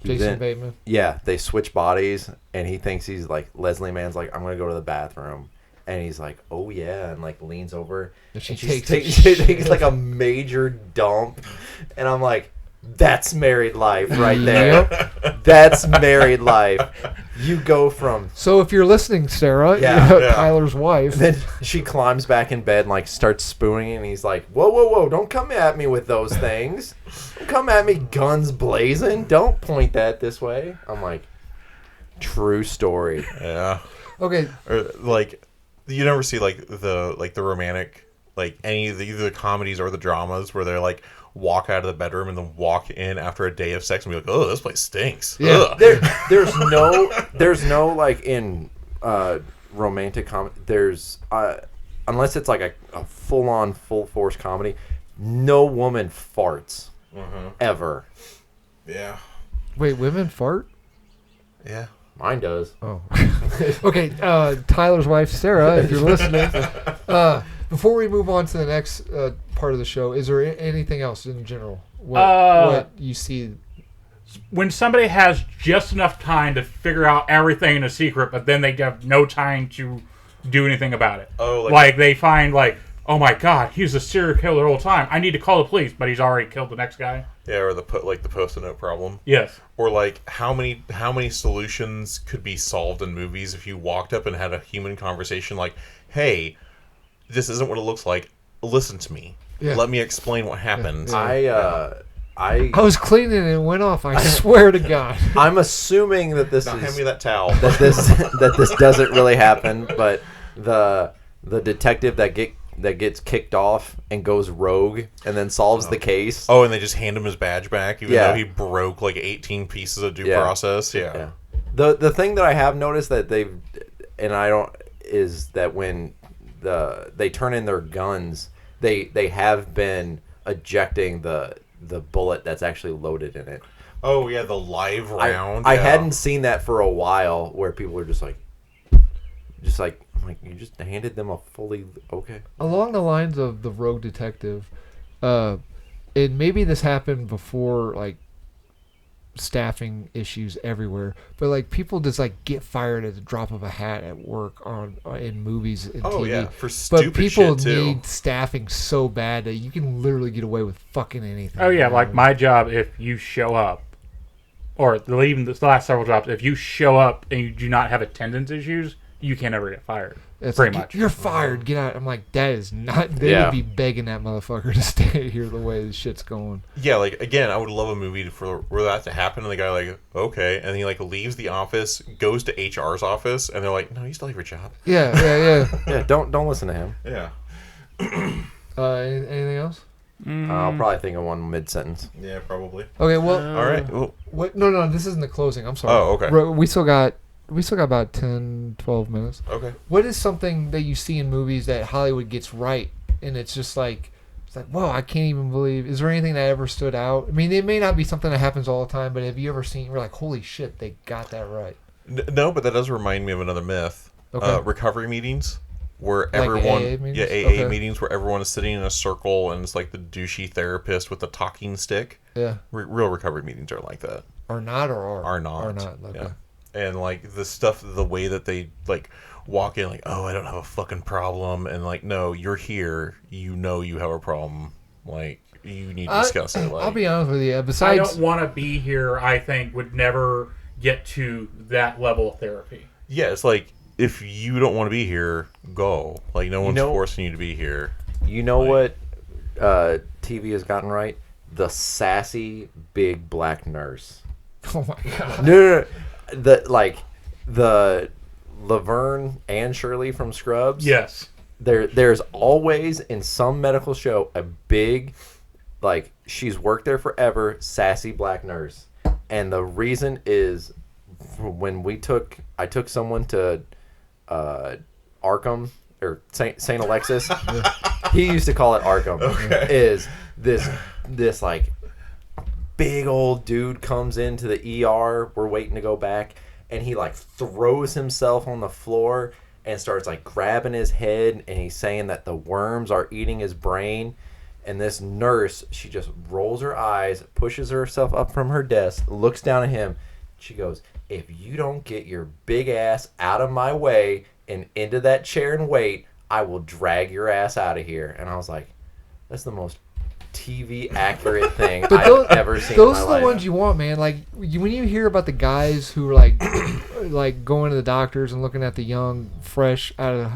Jason Bateman. Yeah, they switch bodies, and he thinks he's like Leslie Mann's like, I'm gonna go to the bathroom, and he's like, oh yeah, and like leans over, and she takes like a major dump, and I'm like, that's married life right there. That's married life. You go from. So if you're listening, Sarah, Tyler's wife. Then she climbs back in bed and like starts spooning, and he's like, whoa, don't come at me with those things. Don't come at me guns blazing. Don't point that this way. I'm like, true story. Yeah. Okay. Or like, you never see like the romantic, like any of either the comedies or the dramas where they're like walk out of the bedroom and then walk in after a day of sex and be like, oh, this place stinks. Yeah. There's no like in romantic comedy. There's unless it's like a full on full force comedy, no woman farts ever. Yeah. Wait, women fart? Yeah. Mine does. Oh. Okay, Tyler's wife, Sarah, if you're listening. Before we move on to the next part of the show, is there anything else in general? What you see? When somebody has just enough time to figure out everything in a secret, but then they have no time to do anything about it. Oh, like they find like, oh my god, he's a serial killer the whole time. I need to call the police, but he's already killed the next guy. Yeah, or the Post-it note problem. Yes. Or like how many solutions could be solved in movies if you walked up and had a human conversation like, hey, this isn't what it looks like. Listen to me. Yeah. Let me explain what happened. Yeah. I was cleaning and it went off. I swear to God. I'm assuming that this hand me that towel. That this doesn't really happen, but the detective that gets kicked off and goes rogue and then solves the case. Oh, and they just hand him his badge back even though he broke like 18 pieces of due process. Yeah. The thing that I have noticed that is that when they turn in their guns, they have been ejecting the bullet that's actually loaded in it. Oh yeah, the live round. I hadn't seen that for a while where people are just like I'm like, you just handed them a fully okay. Along the lines of the rogue detective, and maybe this happened before like staffing issues everywhere, but like people just like get fired at the drop of a hat at work in movies and TV. Yeah, for stupid but people shit too. need staffing so bad that you can literally get away with fucking anything. Oh yeah, like my job, if you show up, or even the last several jobs, if you show up and you do not have attendance issues, you can't ever get fired. It's pretty like, much. You're fired. Get out. I'm like, that is not. They would be begging that motherfucker to stay here the way the shit's going. Yeah, like again, I would love a movie for that to happen, and the guy like, okay, and he like leaves the office, goes to HR's office, and they're like, no, you still have your job. Yeah. Yeah, don't listen to him. Yeah. Anything else? I'll probably think of one mid-sentence. Yeah, probably. Okay, well, all right. Well, what? No, this isn't the closing. I'm sorry. Oh, okay. We still got about 10, 12 minutes. Okay. What is something that you see in movies that Hollywood gets right, and it's like, whoa, I can't even believe. Is there anything that ever stood out? I mean, it may not be something that happens all the time, but have you ever seen? We're like, holy shit, they got that right. No, but that does remind me of another myth. Okay. Recovery meetings. Where like everyone, AA meetings? AA meetings where everyone is sitting in a circle and it's like the douchey therapist with the talking stick. Yeah, real recovery meetings are like that. Are not. Okay. Yeah. And like the stuff, the way that they like walk in, like, oh, I don't have a fucking problem, and like, no, you're here, you know, you have a problem, like you need to discuss it. Like, I'll be honest with you. I don't want to be here. I think would never get to that level of therapy. Yeah, it's like, if you don't want to be here, go. Like, no one's forcing you to be here. You know what TV has gotten right? The sassy big black nurse. Oh my god. No. The Laverne and Shirley from Scrubs. Yes. There's always in some medical show a big, like, she's worked there forever, sassy black nurse. And the reason is when I took someone to Arkham or Saint Alexis. He used to call it Arkham. Okay. Is this like big old dude comes into the ER, we're waiting to go back, and he like throws himself on the floor and starts like grabbing his head, and he's saying that the worms are eating his brain. And this nurse, she just rolls her eyes, pushes herself up from her desk, looks down at him. She goes, "If you don't get your big ass out of my way and into that chair and wait, I will drag your ass out of here." And I was like, that's the most TV accurate thing I've ever seen in my life. Those are the ones you want, man. Like, when you hear about the guys who are like, like going to the doctors and looking at the young, fresh out of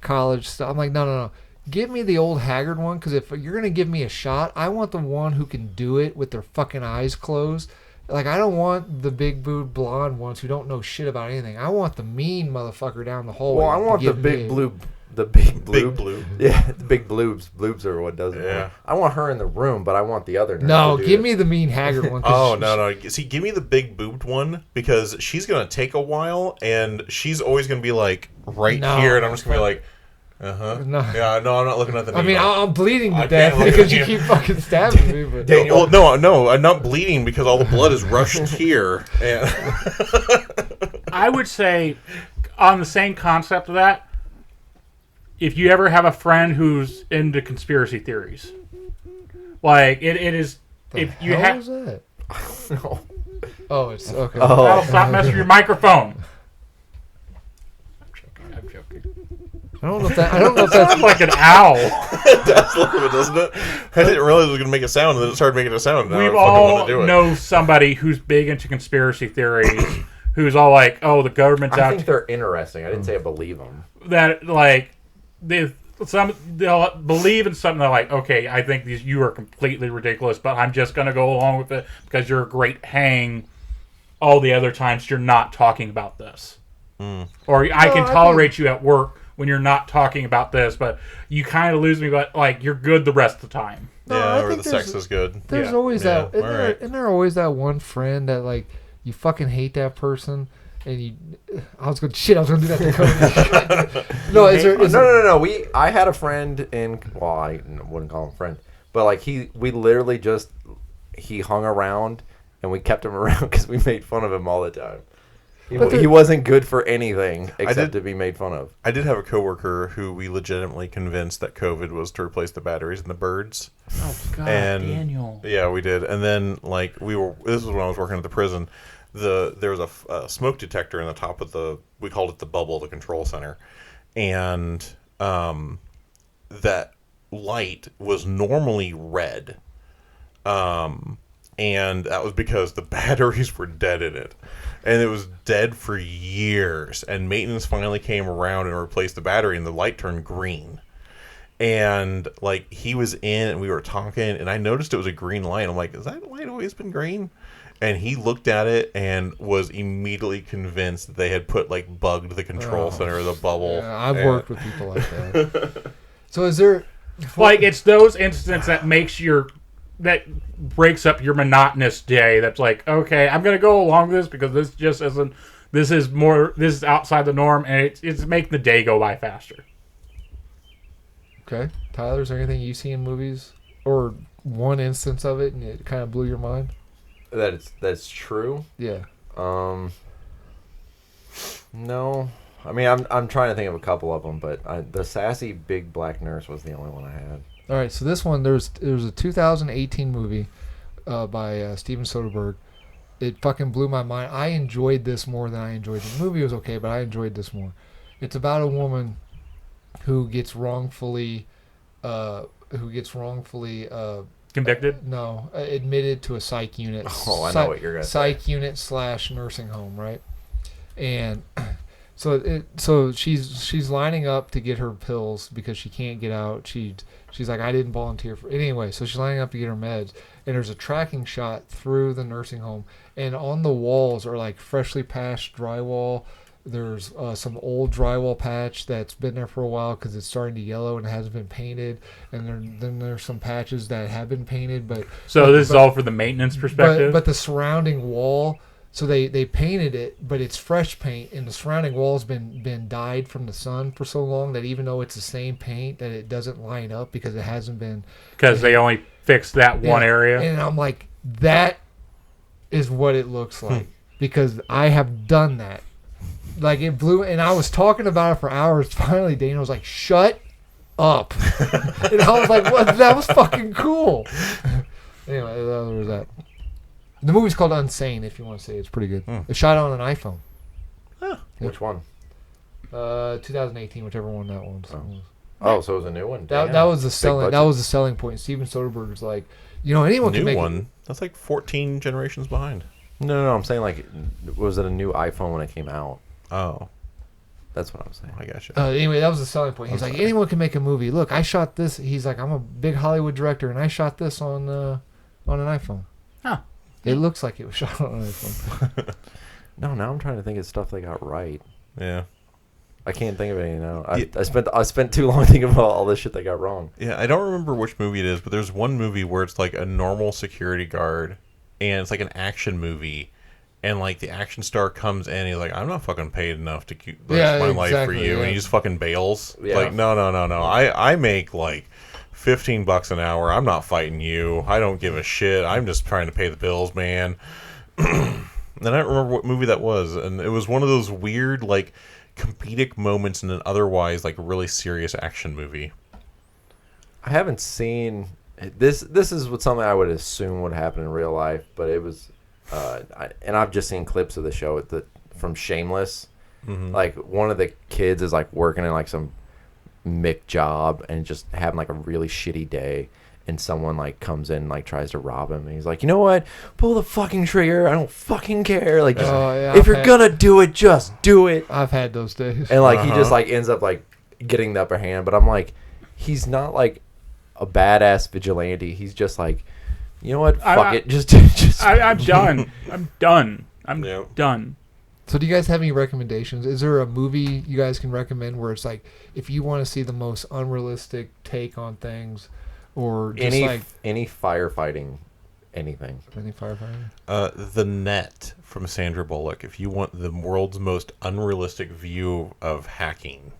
college stuff, I'm like, no. Give me the old haggard one, because if you're going to give me a shot, I want the one who can do it with their fucking eyes closed. Like, I don't want the big booed blonde ones who don't know shit about anything. I want the mean motherfucker down the hallway. Well, I want the big blue. The big blue. Yeah, the big bloobs. Bloobs are what does it. Yeah. I want her in the room, but I want the other nurse No, to do give it. me the mean haggard one. Oh, no. See, give me the big boobed one, because she's going to take a while, and she's always going to be, like, right here, and I'm just going to be like, No. Yeah, no, I'm not looking at the I mean, needle. I'm bleeding to I death can't look because at you you. keep fucking stabbing me. But Well, no, I'm not bleeding because all the blood is rushed here. And I would say, on the same concept of that, if you ever have a friend who's into conspiracy theories, like it is, if you hell have, is that? No. Oh, it's okay. I'll stop messing with your microphone. I'm joking. I don't know if that's Sounds like an owl. that's a little bit, doesn't it? I didn't realize it was going to make a sound, and then it started making a sound. And We've I fucking all wanted to do it. know somebody who's big into conspiracy theories, who's all like, "Oh, the government's I out." think they're interesting. I didn't say I believe them. That like they'll believe in something. They're like, "Okay, I think you are completely ridiculous, but I'm just going to go along with it because you're a great hang. All the other times you're not talking about this, or I can tolerate you at work when you're not talking about this, but you kind of lose me. But like you're good the rest of the time." No, I Yeah, or think the sex is good. There's Yeah. always that. Yeah, alright. Isn't there always that one friend that like you fucking hate that person, and you? I was gonna do that to Cody. No, No. I had a friend I wouldn't call him a friend, but like we literally just he hung around and we kept him around because we made fun of him all the time. He wasn't good for anything except to be made fun of. I did have a coworker who we legitimately convinced that COVID was to replace the batteries in the birds. Oh God, And Daniel. Yeah, we did. And then like this was when I was working at the prison. There was a smoke detector in the top of we called it the bubble, the control center, and that light was normally red, and that was because the batteries were dead in it, and it was dead for years. And maintenance finally came around and replaced the battery, and the light turned green. And like he was in, and we were talking, and I noticed it was a green light. I'm like, "Has that light always been green?" And he looked at it and was immediately convinced that they had bugged the control center of the bubble. Yeah, I've worked with people like that. So is there Like it's those instances that breaks up your monotonous day. That's like, okay, I'm gonna go along with this because this just isn't. This is outside the norm, and it's making the day go by faster. Okay, Tyler, is there anything you see in movies or one instance of it and it kind of blew your mind? That's true. Yeah. No. I mean, I'm trying to think of a couple of them, but the sassy big black nurse was the only one I had. All right, so this one, there was a 2018 movie by Steven Soderbergh. It fucking blew my mind. I enjoyed this more than I enjoyed the movie. Was okay, but I enjoyed this more. It's about a woman who gets wrongfully Convicted? No, admitted to a psych unit. Oh, I know what you're gonna say. Psych unit / nursing home, right? And so she's lining up to get her pills because she can't get out. She's like, I didn't volunteer for anyway. So she's lining up to get her meds, and there's a tracking shot through the nursing home, and on the walls are like freshly patched drywall. There's some old drywall patch that's been there for a while because it's starting to yellow and it hasn't been painted. And then there's some patches that have been painted, but This is all for the maintenance perspective. But the surrounding wall, so they painted it, but it's fresh paint, and the surrounding wall's been dyed from the sun for so long that even though it's the same paint, that it doesn't line up because it hasn't been. Because they only fixed that one area. And I'm like, that is what it looks like because I have done that. Like it blew, and I was talking about it for hours. Finally, Dana was like, "Shut up," and I was like, "What? That was fucking cool." Anyway, there was that. The movie's called Unsane. If you want to see it, it's pretty good. It's shot on an iPhone. Which one? 2018, whichever one that one was. Oh, so it was a new one. That was the selling. That was the selling point. Steven Soderbergh was like, anyone can New make one. That's like 14 generations behind. No. I'm saying like, was it a new iPhone when it came out? Oh, that's what I was saying. I got you. Anyway, that was the selling point. He's like, anyone can make a movie. Look, I shot this. He's like, I'm a big Hollywood director, and I shot this on an iPhone. Huh. It looks like it was shot on an iPhone. No, now I'm trying to think of stuff they got right. Yeah. I can't think of any now. I spent too long thinking about all this shit they got wrong. Yeah, I don't remember which movie it is, but there's one movie where it's like a normal security guard, and it's like an action movie. And, like, the action star comes in, and he's like, I'm not fucking paid enough to keep my life for you. Yeah. And he just fucking bails. Yeah. Like, no. I make, like, $15 an hour. I'm not fighting you. I don't give a shit. I'm just trying to pay the bills, man. And I don't remember what movie that was. And it was one of those weird, like, comedic moments in an otherwise, like, really serious action movie. I haven't seen... This is what something I would assume would happen in real life, but it was... and I've just seen clips of the show from Shameless. Mm-hmm. Like one of the kids is like working in like some Mick job and just having like a really shitty day, and someone like comes in and like tries to rob him, and he's like, you know what, pull the fucking trigger, I don't fucking care, like just, if you're gonna do it, just do it. I've had those days. And like he just like ends up like getting the upper hand, but I'm like, he's not like a badass vigilante, he's just like, you know what? Fuck it. Just. I'm done. I'm done. Done. So, do you guys have any recommendations? Is there a movie you guys can recommend where it's like, if you want to see the most unrealistic take on things, or just any firefighting, anything? Any firefighting? The Net from Sandra Bullock. If you want the world's most unrealistic view of hacking,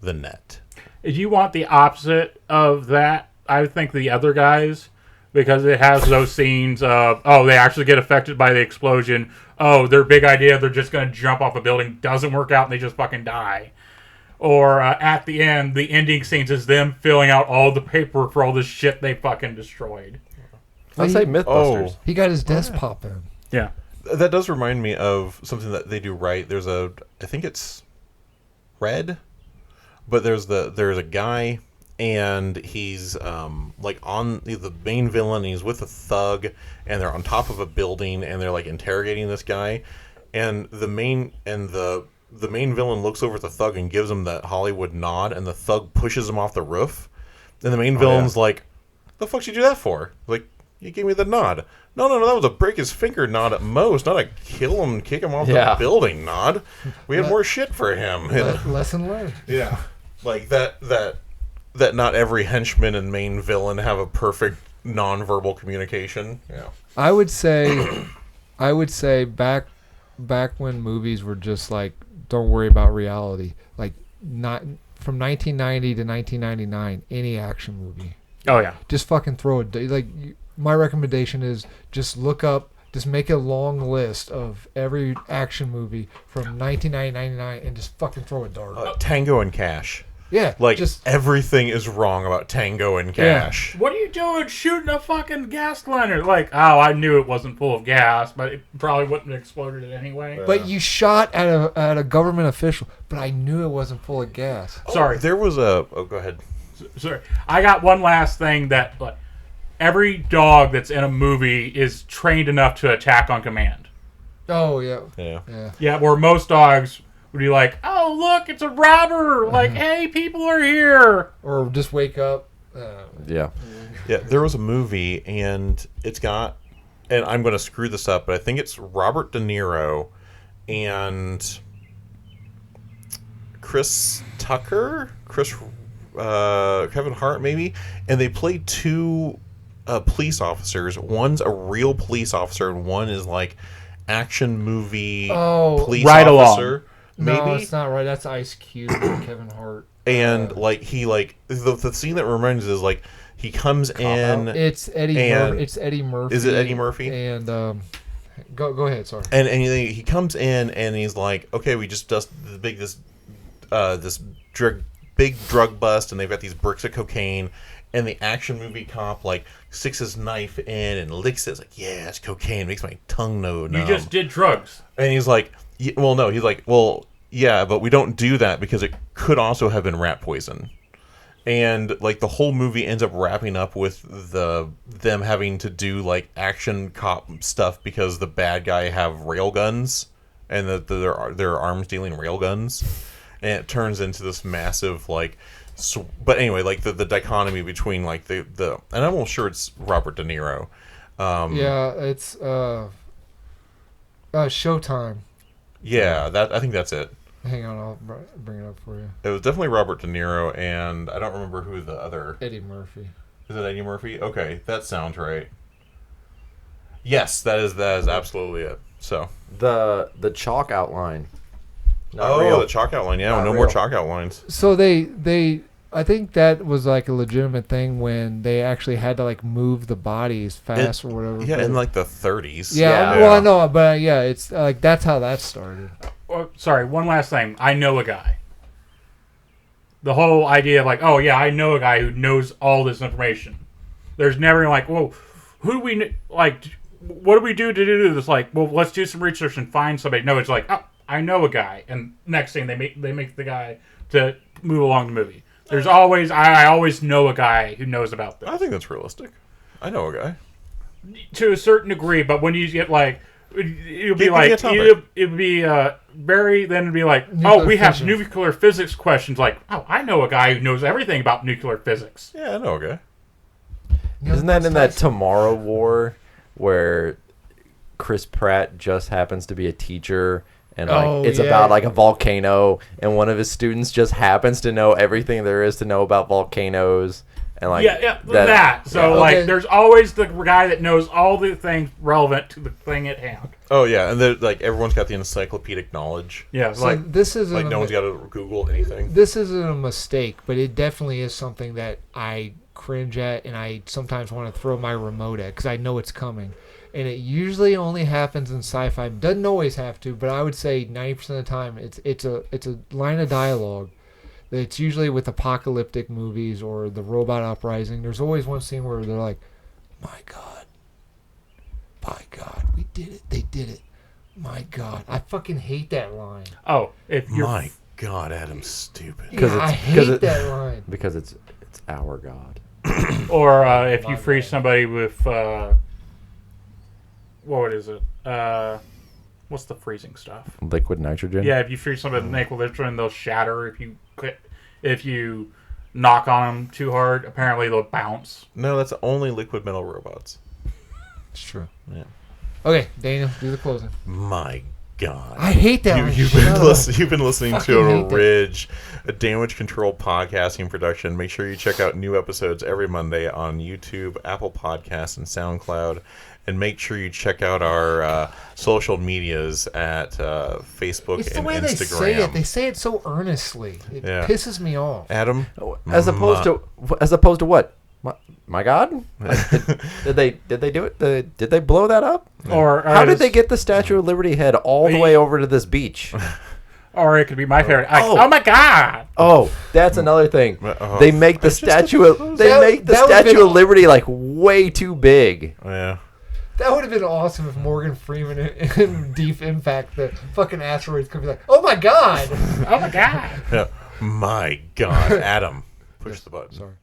The Net. If you want the opposite of that, I think The Other Guys. Because it has those scenes of, they actually get affected by the explosion. Oh, their big idea, they're just going to jump off a building. Doesn't work out and they just fucking die. Or at the end, the ending scenes is them filling out all the paperwork for all the shit they fucking destroyed. I'd say Mythbusters. He got his desk pop in. Yeah. That does remind me of something that they do right. There's I think it's Red, but there's a guy... And he's like on the main villain. He's with a thug, and they're on top of a building, and they're like interrogating this guy. And the main villain looks over at the thug and gives him that Hollywood nod, and the thug pushes him off the roof. And the main villain's like, "The fuck did you do that for?" Like, you gave me the nod. No, that was a break his finger nod at most, not a kill him, kick him off the building nod. We had more shit for him. Lesson learned. Yeah, like that not every henchman and main villain have a perfect non-verbal communication. Yeah. I would say back when movies were just like, don't worry about reality. Like not from 1990 to 1999, any action movie. Oh yeah. Just fucking throw it. Like my recommendation is just look up. Just make a long list of every action movie from 1990 to 1999 and just fucking throw a dart. Tango and Cash. Yeah, like just everything is wrong about Tango and Cash. Yeah. What are you doing shooting a fucking gas liner? Like, I knew it wasn't full of gas, but it probably wouldn't have exploded it anyway. But you shot at a government official, but I knew it wasn't full of gas. Sorry. There was go ahead. Sorry. I got one last thing that, every dog that's in a movie is trained enough to attack on command. Oh yeah. Yeah. Yeah, where most dogs would be like, "Oh, look, it's a robber!" Like, "Hey, people are here!" Or just wake up. Yeah. Yeah, there was a movie, and it's got, and I'm going to screw this up, but I think it's Robert De Niro and Chris Tucker, Kevin Hart maybe, and they played two police officers. One's a real police officer, and one is like action movie police Ride officer. No, Maybe it's not right. That's Ice Cube and Kevin Hart. And like he like the scene that reminds is like he comes in. It's Eddie. It's Eddie Murphy. Is it Eddie Murphy? And go ahead. Sorry. And he comes in and he's like, okay, we just this big drug bust, and they've got these bricks of cocaine. And the action movie cop like sticks his knife in and licks it. It's like, yeah, it's cocaine. It makes my tongue numb. You just did drugs. And he's like, well, no. He's like, well, yeah, but we don't do that because it could also have been rat poison. And like the whole movie ends up wrapping up with them having to do like action cop stuff because the bad guy have rail guns and they're arms dealing rail guns, and it turns into this massive like. So, but anyway, like the dichotomy between like the and I'm almost sure it's Robert De Niro. Yeah, it's Showtime. Yeah, I think that's it. Hang on, I'll bring it up for you. It was definitely Robert De Niro, and I don't remember who the other. Eddie Murphy. Is it Eddie Murphy? Okay, that sounds right. Yes, that is absolutely it. So The chalk outline. Not real. The chalk outline. Yeah, Not no real. more chalk outlines. So they I think that was like a legitimate thing when they actually had to like move the bodies fast or whatever. Yeah, in like the 30s. Yeah, well, I know, but yeah, it's like that's how that started. Oh, sorry, one last thing. I know a guy. The whole idea of like, oh yeah, I know a guy who knows all this information. There's never like, well, who do we like? What do we do to do this? Like, well, let's do some research and find somebody. No, it's like, oh, I know a guy, and next thing they make the guy to move along the movie. There's always I always know a guy who knows about this. I think that's realistic. I know a guy. To a certain degree, but when you get like, it'll be Give me like a topic. it'd be very then it'd be like, Nuclear we have fission. nuclear physics questions. Like, oh, I know a guy who knows everything about nuclear physics. Yeah, I know a guy. Isn't that in that Tomorrow War where Chris Pratt just happens to be a teacher? And like it's about like a volcano, and one of his students just happens to know everything there is to know about volcanoes, and like that. So like, there's always the guy that knows all the things relevant to the thing at hand. Oh yeah, and like everyone's got the encyclopedic knowledge. Yeah, So this isn't Like no one's got to Google anything. This isn't a mistake, but it definitely is something that I cringe at, and I sometimes want to throw my remote at because I know it's coming. And it usually only happens in sci-fi. Doesn't always have to, but I would say 90% of the time it's a line of dialogue. It's usually with apocalyptic movies or the robot uprising. There's always one scene where they're like, "My God, we did it! They did it! My God!" I fucking hate that line. Oh, if you're My God, Adam's stupid. I hate that line because it's our God. or if you freeze somebody with what is it? What's the freezing stuff? Liquid nitrogen. Yeah, if you freeze somebody with liquid nitrogen, they'll shatter. If you knock on them too hard, apparently they'll bounce. No, that's only liquid metal robots. It's true. Yeah. Okay, Daniel, do the closing. My God. I hate that line. You've been listening Fucking to hate that. Ridge, a damage control podcasting production. Make sure you check out new episodes every Monday on YouTube, Apple Podcasts, and SoundCloud. And make sure you check out our social medias at Facebook It's the and way Instagram. they say it. They say it so earnestly. It pisses me off. Adam, As opposed to what? My God? Like, did they do it? Did they blow that up? Or How did they get the Statue of Liberty head all the way over to this beach? Or it could be my favorite. Oh my God! Oh, that's another thing. They make the Statue of Liberty like way too big. Yeah. That would have been awesome if Morgan Freeman in Deep Impact, the fucking asteroids, could be like, "Oh my God! Oh my God!" Yeah. My God, Adam, push the button. Sorry.